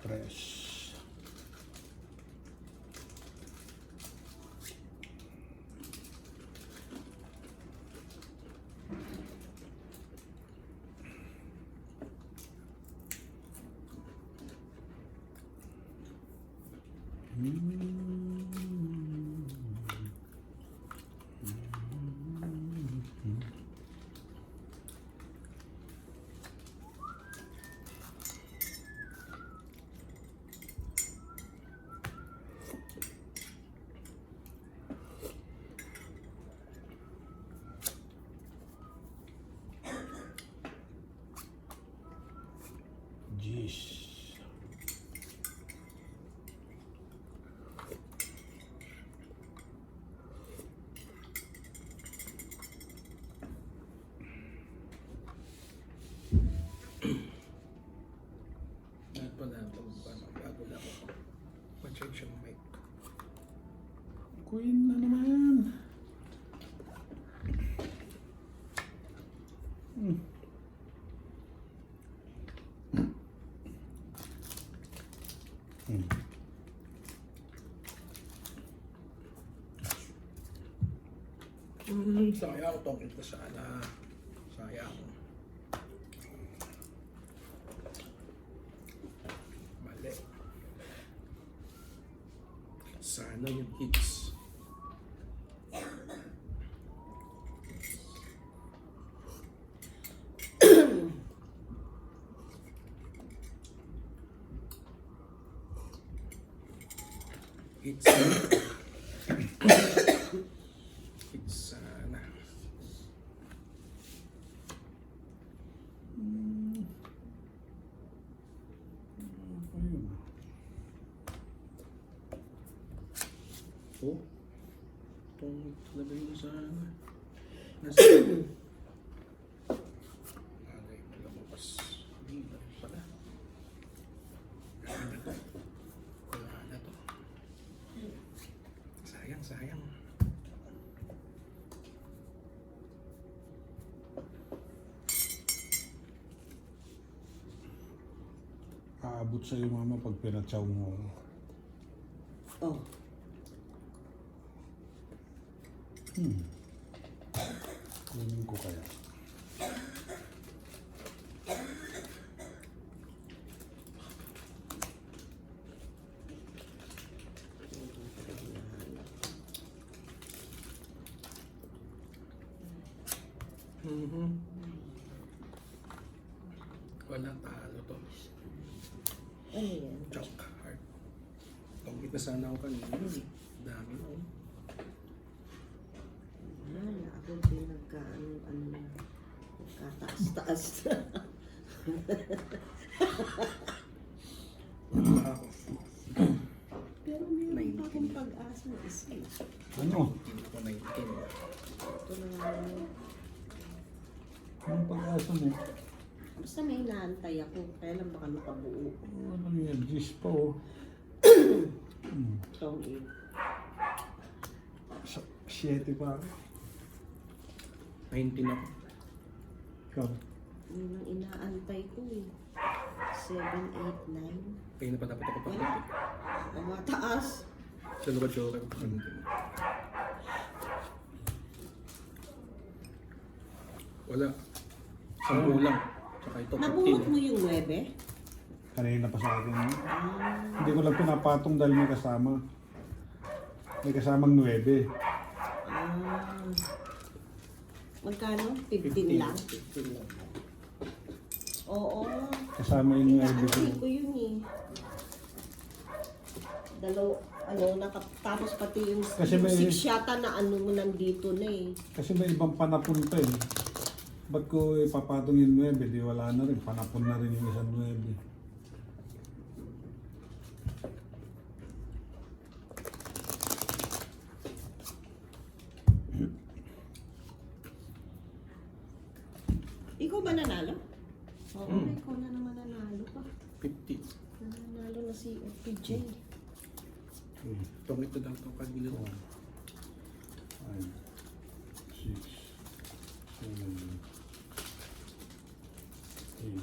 [SPEAKER 1] Tres. Mm.
[SPEAKER 2] Pa-check siya ng mic.
[SPEAKER 1] Queen na naman. Hmm. Hmm.
[SPEAKER 2] Sayang, tongkit ko sana. Sayang. Mali. Sana yung hits. Hits. Hits sana.
[SPEAKER 1] Ayun.
[SPEAKER 2] Oh. Tongkit talaga yung sana. Nasa Agay, lumabas. Hindi na pala. Ano na to? Wala na to. Sayang, sayang.
[SPEAKER 1] Aabot sa'yo mama pag pinatsaw mo.
[SPEAKER 3] Oh.
[SPEAKER 1] Kunin ko kaya.
[SPEAKER 2] Wala, talo to.
[SPEAKER 3] Ano yan?
[SPEAKER 2] Junk heart. Tongkit na sana ako kanina. Dami na.
[SPEAKER 3] Wala, ako din nagkataas-taas na.
[SPEAKER 2] Ako.
[SPEAKER 3] Pero meron pa akong pag-asa na isa.
[SPEAKER 1] Ano?
[SPEAKER 2] Hindi ko 19.
[SPEAKER 3] Ito na nga.
[SPEAKER 1] Anong pag-asa mo?
[SPEAKER 3] Basta may inaantay ako. Kaya lang baka makabuo.
[SPEAKER 1] Ano yan? Gis pa oh.
[SPEAKER 3] Itong
[SPEAKER 1] 7 pa.
[SPEAKER 2] 19 ako.
[SPEAKER 1] Ikaw.
[SPEAKER 3] Yun ang inaantay ko eh. 7, 8, 9.
[SPEAKER 2] Kaya na pa dapat ako
[SPEAKER 3] Wala.
[SPEAKER 2] pag-19.
[SPEAKER 3] Ang mataas.
[SPEAKER 2] Sa lugar siya ako pag-19. Wala. 10 lang. Saka ito,
[SPEAKER 3] Nabunot
[SPEAKER 2] 15.
[SPEAKER 3] mo yung 9?
[SPEAKER 1] Kanina pa sa akin. No?
[SPEAKER 3] Ah.
[SPEAKER 1] Hindi ko lang pinapatong dahil may kasama. May kasamang 9.
[SPEAKER 3] Ah. Magkano? 15 lang?
[SPEAKER 2] 15 lang.
[SPEAKER 3] Oo.
[SPEAKER 1] Kasama yung 9
[SPEAKER 3] Inaantay
[SPEAKER 1] ko.
[SPEAKER 3] ko yun eh. Tapos pati yung,
[SPEAKER 1] Kasi
[SPEAKER 3] yung
[SPEAKER 1] may-
[SPEAKER 3] 6 yata na ano mo nandito na eh.
[SPEAKER 1] Kasi may ibang panapon pa eh. Ba't ko ipapatong yung 9? Di wala na rin. Panapon na rin yung isang 9.
[SPEAKER 3] Ikaw ba nanalo? Oo, ikaw na naman nanalo pa.
[SPEAKER 2] 50.
[SPEAKER 3] Nanalo na si FPJ.
[SPEAKER 2] Tongkit na daw ito pag bilhin.
[SPEAKER 1] 5, 6, 7, 8, 9, 10,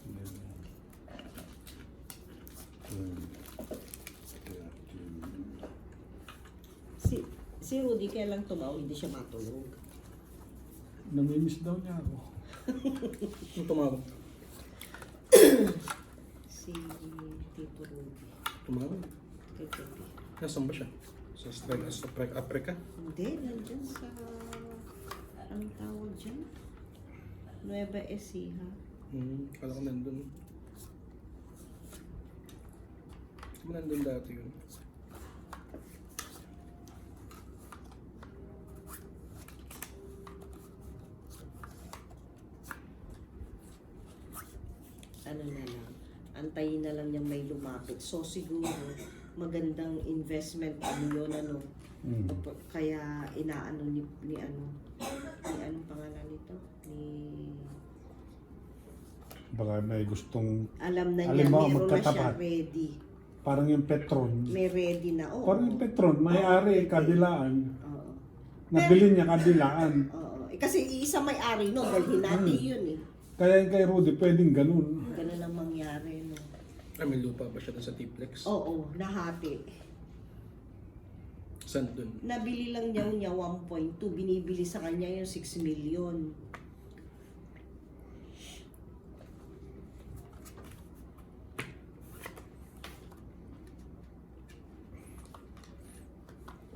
[SPEAKER 1] 11, 12, 13.
[SPEAKER 3] Si Rudy kaya lang tumaw, hindi siya matulog.
[SPEAKER 1] Namimiss daw niya ako.
[SPEAKER 2] Yung tumawag.
[SPEAKER 3] Si Tito Rudy.
[SPEAKER 2] Tumawag.
[SPEAKER 3] Tito Rudy.
[SPEAKER 2] Nasaan ba siya? Sa Strike Africa?
[SPEAKER 3] Hindi, nandyan sa... Anong tawag dyan? Nueva Ecija.
[SPEAKER 2] Kala ko nandun. Di ba nandun dati yun?
[SPEAKER 3] Ano na lang, antayin na lang niyang may lumapit. So siguro, magandang investment ano yun, ano. Kaya inaano ni anong pangalan nito?
[SPEAKER 1] Baka may gustong,
[SPEAKER 3] Alam na niya,
[SPEAKER 1] Halimbawa,
[SPEAKER 3] meron na siya
[SPEAKER 1] magkatapat.
[SPEAKER 3] ready.
[SPEAKER 1] parang yung Petron.
[SPEAKER 3] May ready na. Oo.
[SPEAKER 1] Parang yung Petron, may-ari, kabilaan.
[SPEAKER 3] Oo.
[SPEAKER 1] Nabili niya kabilaan.
[SPEAKER 3] Oo. Kasi isa may-ari, no? Dalhin natin yun eh.
[SPEAKER 1] Kaya yung kay Rudy, pwedeng ganun.
[SPEAKER 3] Ganun ang mangyari, no?
[SPEAKER 2] Ay, may lupa ba siya dun sa Tiplex?
[SPEAKER 3] Oo, nahati.
[SPEAKER 2] Saan dun?
[SPEAKER 3] Nabili lang niya 1.2, binibili sa kanya yung 6 million.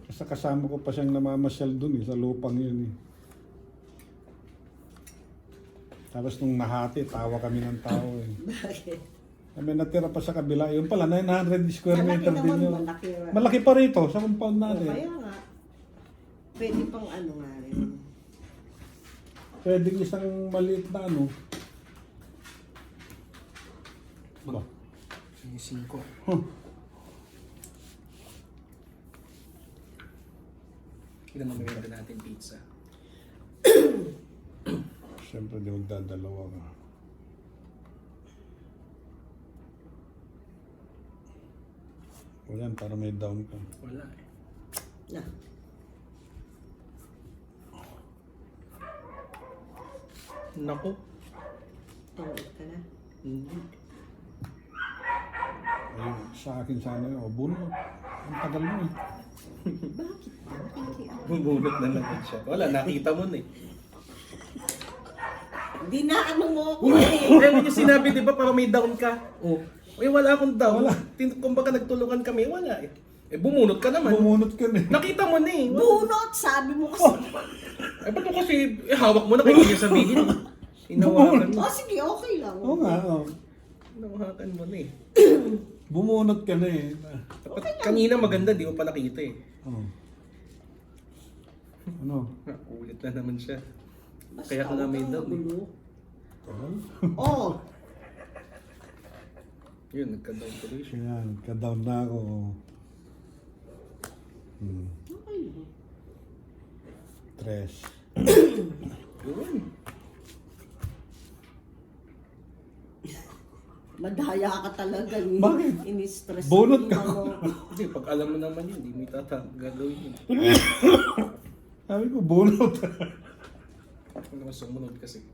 [SPEAKER 1] Sa kasama ko pa siyang namamasyal dun sa lupang yun Tapos nung nahati, tawa kami ng tao
[SPEAKER 3] Bakit?
[SPEAKER 1] Kami natira pa sa kabila. Yung pala, 900 square
[SPEAKER 3] Malaki
[SPEAKER 1] meter din
[SPEAKER 3] naman,
[SPEAKER 1] yun.
[SPEAKER 3] malaki.
[SPEAKER 1] Malaki pa rito sa compound
[SPEAKER 3] O,
[SPEAKER 1] natin.
[SPEAKER 3] kaya nga. Pwede pang ano nga rin.
[SPEAKER 1] Pwedeng isang maliit na ano. Ba?
[SPEAKER 2] Yung 5.
[SPEAKER 1] Huh.
[SPEAKER 2] Kailan naman meron natin pizza?
[SPEAKER 1] Siyempre di magdadalawa ka. O yan, para may down ka.
[SPEAKER 2] Wala eh.
[SPEAKER 3] Na.
[SPEAKER 2] Naku.
[SPEAKER 3] Tungkol ka na.
[SPEAKER 2] Hindi.
[SPEAKER 1] Ayun, sa akin sana yun. O, buno. Ang tagal mo eh.
[SPEAKER 3] Bakit ba? Nakikialam.
[SPEAKER 2] Bubunot na naman siya. Wala, nakita mo na eh.
[SPEAKER 3] Di na ano mo ako eh.
[SPEAKER 2] Kaya mo yung sinabi, di ba, para may down ka? Oh. Uy, wala akong down.
[SPEAKER 1] Wala.
[SPEAKER 2] Kumbaga nagtulungan kami, wala eh. Eh, bumunot ka naman.
[SPEAKER 1] Bumunot ka na eh.
[SPEAKER 2] Nakita mo na eh. Wala.
[SPEAKER 3] Bunot! Sabi mo kasi.
[SPEAKER 2] Eh, ba't mo kasi, hawak mo na kayo niya sabihin. Hinawakan mo.
[SPEAKER 3] Oh, sige, okay lang.
[SPEAKER 1] Oo nga, o.
[SPEAKER 2] Hinawakan mo na eh.
[SPEAKER 1] Bumunot ka na eh.
[SPEAKER 2] Dapat kanina maganda, di mo pa nakita eh.
[SPEAKER 1] Oh. Ano?
[SPEAKER 2] Ulit na naman siya.
[SPEAKER 3] Basta
[SPEAKER 2] Kaya ka nga may
[SPEAKER 3] huwag
[SPEAKER 2] down
[SPEAKER 3] kang
[SPEAKER 2] eh.
[SPEAKER 3] magulo.
[SPEAKER 1] Tagal.
[SPEAKER 3] Oh,
[SPEAKER 2] Yun, nagka-down tuloy siya.
[SPEAKER 1] Ayan, ka-down na ako.
[SPEAKER 3] okay lang.
[SPEAKER 1] Tres.
[SPEAKER 2] Yun.
[SPEAKER 3] Madaya ka talaga.
[SPEAKER 1] Bakit?
[SPEAKER 3] Ini-stress
[SPEAKER 1] Bunot
[SPEAKER 3] mo
[SPEAKER 1] ka.
[SPEAKER 3] naman.
[SPEAKER 2] Hindi, pag alam mo naman yun, di mo gagawin yun.
[SPEAKER 1] Sabi ko, bunot.
[SPEAKER 2] Ako naman sumunod kasi.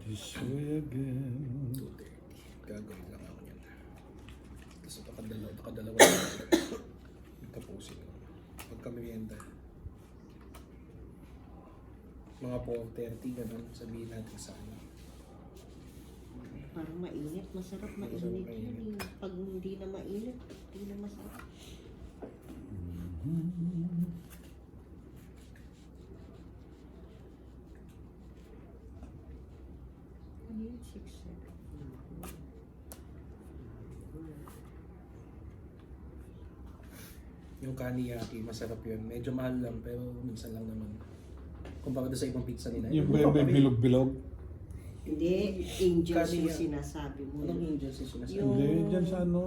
[SPEAKER 1] This way again.
[SPEAKER 2] Gagawin lang ako yan. Tapos nakadalawa tapusin ko. Pagka-merienda. Mga 4:30, ganun, sabihin natin sa ano.
[SPEAKER 3] Parang mainit. Masarap mainit yun. Pag hindi na mainit, hindi na masarap. Ano yun? 6, 7.
[SPEAKER 2] Yung kaniyaki, masarap yun. Medyo mahal lang, pero minsan lang naman. Kumpara doon sa ibang pizza nila.
[SPEAKER 1] Yung may bilog-bilog.
[SPEAKER 3] Hindi, angels
[SPEAKER 2] Kasi
[SPEAKER 3] yung
[SPEAKER 2] yan.
[SPEAKER 3] sinasabi mo.
[SPEAKER 2] Anong angels yung sinasabi?
[SPEAKER 3] Yung-
[SPEAKER 1] Hindi, dyan sa ano.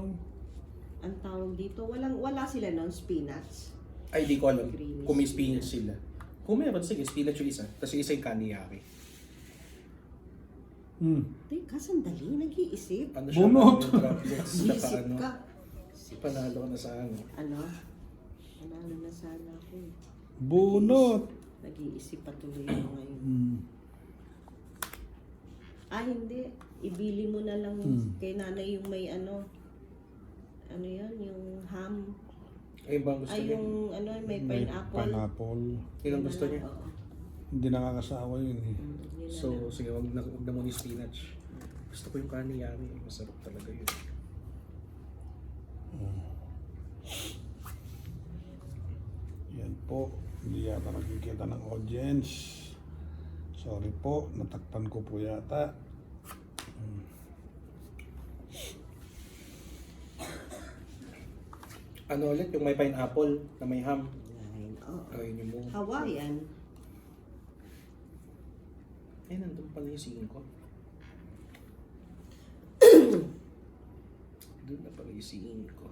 [SPEAKER 3] Ang tawag dito, wala sila nun, spinach.
[SPEAKER 2] Ay, di ko alam
[SPEAKER 3] Creamy
[SPEAKER 2] kung may spinach sila. Kung meron, sige, spinach yung isa. Tapos yung isa yung kaniyaki.
[SPEAKER 3] Teka, sandali, nag-iisip.
[SPEAKER 2] Ano siya?
[SPEAKER 1] Bunot.
[SPEAKER 2] Yung droplets, saka
[SPEAKER 3] Isip
[SPEAKER 2] ano.
[SPEAKER 3] ka.
[SPEAKER 2] Panalo ka na sa ano.
[SPEAKER 3] Ano? Ano na sana ako eh.
[SPEAKER 1] Bunot.
[SPEAKER 3] Nag-iisip pa tuloy ako ngayon.
[SPEAKER 1] Mm.
[SPEAKER 3] Hindi. Ibili mo na lang kay nanay yung may ano. Ano yan? Yung ham.
[SPEAKER 2] Ay, bang gusto
[SPEAKER 3] Ay,
[SPEAKER 2] niya?
[SPEAKER 3] yung ano, may
[SPEAKER 1] May
[SPEAKER 3] pineapple.
[SPEAKER 1] pineapple.
[SPEAKER 2] Yun ang gusto
[SPEAKER 3] Yun na
[SPEAKER 2] niya.
[SPEAKER 3] lang, oo.
[SPEAKER 1] Hindi nakakasawa yun eh.
[SPEAKER 3] Yun na
[SPEAKER 2] So,
[SPEAKER 3] lang.
[SPEAKER 2] sige, wag na muna yung spinach. Gusto ko yung kaniyaki. Masarap talaga yun.
[SPEAKER 1] Yan po. Hindi yata nakikita ng audience. Sorry po. Natakpan ko po yata.
[SPEAKER 2] Ano ulit? Yung may pineapple na may ham.
[SPEAKER 3] Ayun, oo.
[SPEAKER 2] Ayun yung mo.
[SPEAKER 3] Hawaiian.
[SPEAKER 2] Ay, nandun pala yung 5. Doon na pala yung singin ko.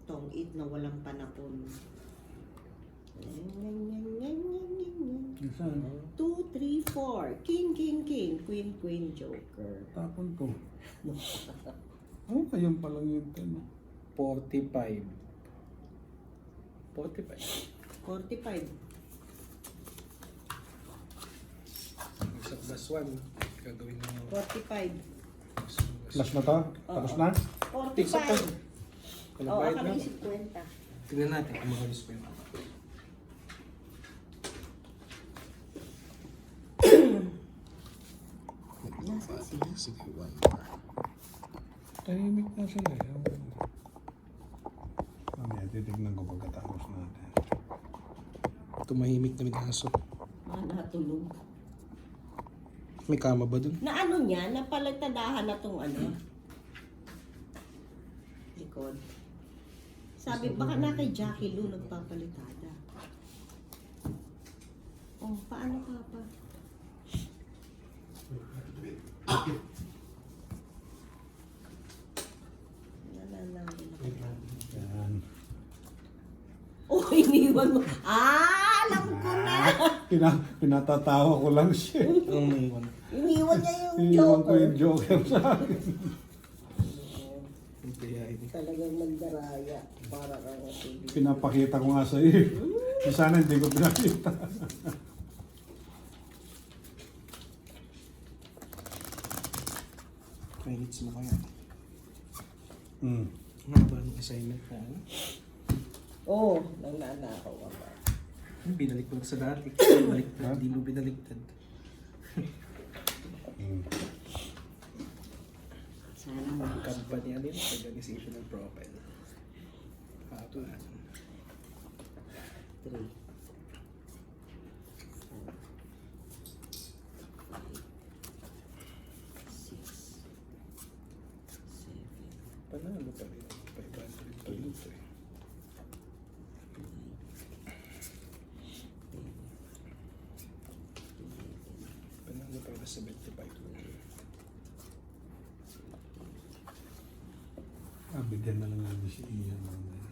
[SPEAKER 3] Tong it na walang panapon.
[SPEAKER 1] Saan?
[SPEAKER 3] 2, 3, 4. King, king, king. Queen, queen, joker.
[SPEAKER 1] Tapon ko. Ayun pa lang yun.
[SPEAKER 2] 45. 45.
[SPEAKER 3] 45.
[SPEAKER 2] Sa plus 1, gagawin mo
[SPEAKER 3] 45.
[SPEAKER 1] Last na to? Tapos na?
[SPEAKER 3] 45. Oo,
[SPEAKER 2] Bayad
[SPEAKER 3] akala
[SPEAKER 2] na.
[SPEAKER 3] yung 50.
[SPEAKER 2] Tingnan natin kung makalis ko yun.
[SPEAKER 3] Nasaan sila?
[SPEAKER 2] Sige, 1 more.
[SPEAKER 1] Tahimik na sila. Mamaya, titignan ko pagkatapos natin.
[SPEAKER 2] Tumahimik na may aso.
[SPEAKER 3] Natulog.
[SPEAKER 2] May kama ba dun?
[SPEAKER 3] Na ano niya, napalagtadahan na tong ano? Likod. Sabi, baka na kay Jackie Lou nagpapalitada. Oh, paano ka pa?
[SPEAKER 1] Yan.
[SPEAKER 3] Oh, iniwan mo. Alam ko na!
[SPEAKER 1] Pinatatawa ko lang siya.
[SPEAKER 2] Ang may iwan.
[SPEAKER 3] Iniwan niya yung
[SPEAKER 1] Iniwan ko
[SPEAKER 3] joker.
[SPEAKER 1] yung joker sa akin.
[SPEAKER 2] Kaya ini.
[SPEAKER 3] Talagang magdaraya. Para kang TV.
[SPEAKER 1] Pinapakita ko nga sa iyo. Sana hindi ko pinakita.
[SPEAKER 2] Credits mo kaya.
[SPEAKER 1] Hmm.
[SPEAKER 2] Ano ba ang assignment na ano?
[SPEAKER 3] Oo, nananakaw ako.
[SPEAKER 2] Binalik mo sa dati. Baliktad. Hindi mo binaliktad.
[SPEAKER 3] Sana mo.
[SPEAKER 2] Company ano yun? Organizational profile. Hapon.
[SPEAKER 3] 3. 4. 5. 6. 7.
[SPEAKER 2] Panalo pa rin. 500 pa rin ito eh. Panalo pa rin 75.
[SPEAKER 1] Bigyan na lang namin si Ian. Mamaya.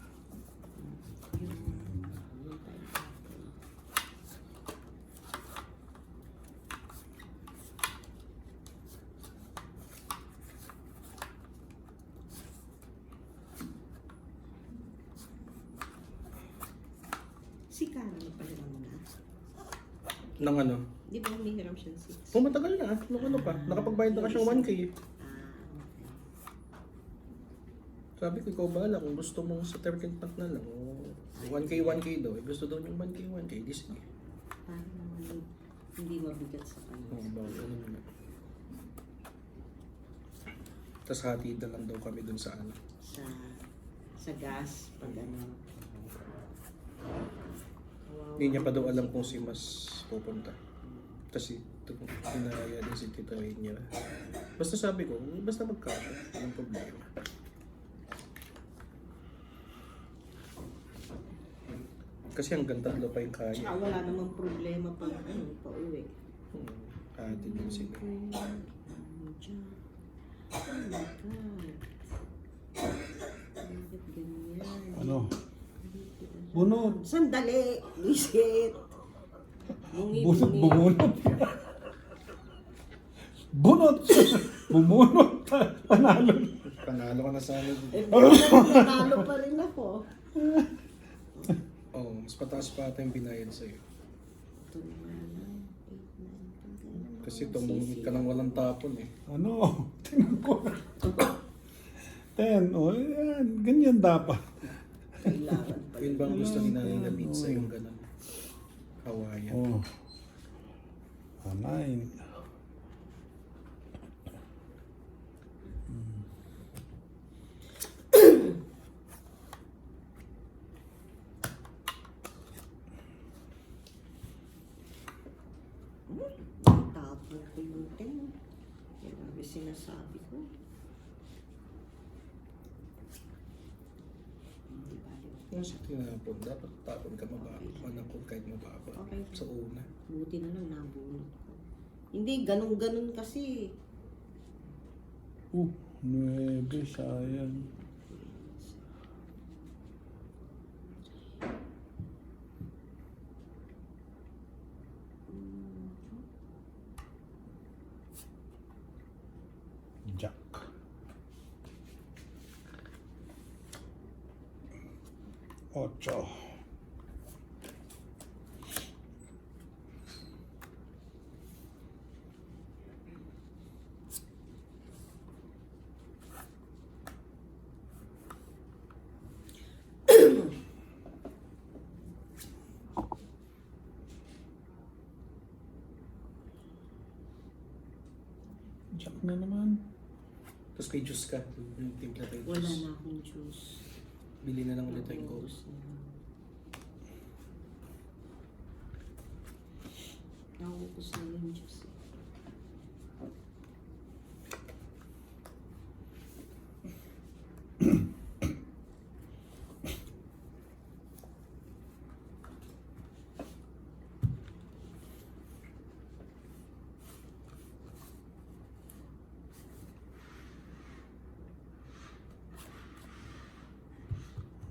[SPEAKER 3] Si Karen pala mo na.
[SPEAKER 2] Nang ano?
[SPEAKER 3] Di ba humihiram siya 6?
[SPEAKER 2] Matagal na. Nung ano pa? Nakapagbayad na ka siyang 1K.
[SPEAKER 3] Okay.
[SPEAKER 2] Sabi ko, ikaw bahala kung gusto mong sa Turkic Tank na lang. O 1K daw. Eh, gusto daw niyang 1K. Di sige.
[SPEAKER 3] Para naman hindi mabigat sa kanya.
[SPEAKER 2] Oo, bawal ano naman. Tapos hatid na lang daw kami dun sa ano.
[SPEAKER 3] Sa gas, pag ano.
[SPEAKER 2] Hindi niya pa daw alam kung si Mas pupunta. Kasi ito, pinaraya din si Tita niya. Basta sabi ko, basta magkano, walang problema. Kasi hanggang 3 pa yung kaya.
[SPEAKER 3] Tsaka wala namang problema pag ano, pauwi.
[SPEAKER 2] Hatid din sila.
[SPEAKER 3] Oh my God. Bakit ganyan?
[SPEAKER 1] Ano? Bunot.
[SPEAKER 3] Sandali! Visit!
[SPEAKER 1] Bunot, bumunot. Bunot! Bumunot. Panalo.
[SPEAKER 2] Panalo ka na sa ano.
[SPEAKER 3] Nanalo pa rin ako.
[SPEAKER 2] Oo, mas pataas pa ata yung binayad sa'yo. Kasi tumungit ka lang walang tapon eh.
[SPEAKER 1] Ano? Tingnan ko. 10. O, yan. Ganyan dapat.
[SPEAKER 3] Kailangan pa
[SPEAKER 2] Yun bang gusto ni Nanay na pizza yung gano'n? Hawaiian.
[SPEAKER 1] Oh. 9.
[SPEAKER 3] Tapon ko yung 10. Yan ang sinasabi ko. Hindi ba yun?
[SPEAKER 2] Kung sa tinapon, dapat tapon ka manakot kahit mababa.
[SPEAKER 3] Okay.
[SPEAKER 2] Sa una.
[SPEAKER 3] Buti na lang nabunot ko. Hindi, ganun-ganun kasi.
[SPEAKER 1] 9, sayang. Jack. Ocho. Jack na naman.
[SPEAKER 2] Tapos may juice ka. Yung timpla tayo
[SPEAKER 3] Wala
[SPEAKER 2] juice.
[SPEAKER 3] na akong juice.
[SPEAKER 2] Bili na lang ulit tayong Coke.
[SPEAKER 3] Naubos na. Naubos na yung juice.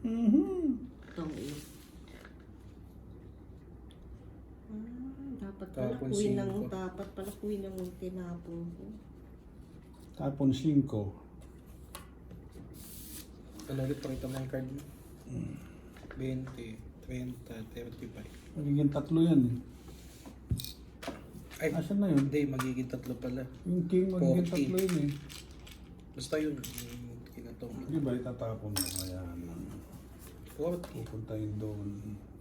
[SPEAKER 3] Itong iyo. Dapat pala
[SPEAKER 2] Tapon
[SPEAKER 3] kuhin ng
[SPEAKER 2] 5.
[SPEAKER 3] dapat pala kuhin ng tinapon ko.
[SPEAKER 1] Tapon 5.
[SPEAKER 2] Ano ulit pakita mo yung card mo? 20, 30, 35.
[SPEAKER 1] Magiging 3 yan eh.
[SPEAKER 2] Ay,
[SPEAKER 1] Asan na yun?
[SPEAKER 2] hindi. Magiging 3 pala.
[SPEAKER 1] Yung king magiging
[SPEAKER 2] 40.
[SPEAKER 1] 3 yun eh.
[SPEAKER 2] Basta yun. Yung kinatong.
[SPEAKER 1] Di ba itatapon mo? Ayan.
[SPEAKER 2] 40.
[SPEAKER 1] Pupunta yun doon.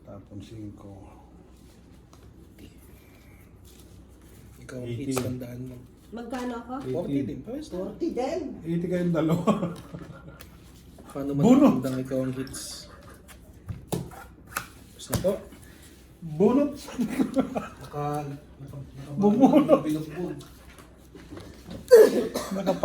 [SPEAKER 1] Tapon 5.
[SPEAKER 2] Ikaw ang
[SPEAKER 1] 80.
[SPEAKER 2] hits, tandaan mo.
[SPEAKER 3] Magkano ako?
[SPEAKER 2] 40 din. Pawes na.
[SPEAKER 3] 40 din.
[SPEAKER 1] 80 kayong dalawa.
[SPEAKER 2] Paano man
[SPEAKER 1] Bunot!
[SPEAKER 2] nakandang ikaw ang hits? Tapos na po.
[SPEAKER 1] Bunot!
[SPEAKER 2] Naka...
[SPEAKER 1] Bumunot!
[SPEAKER 2] Binugbog.
[SPEAKER 1] Nakapa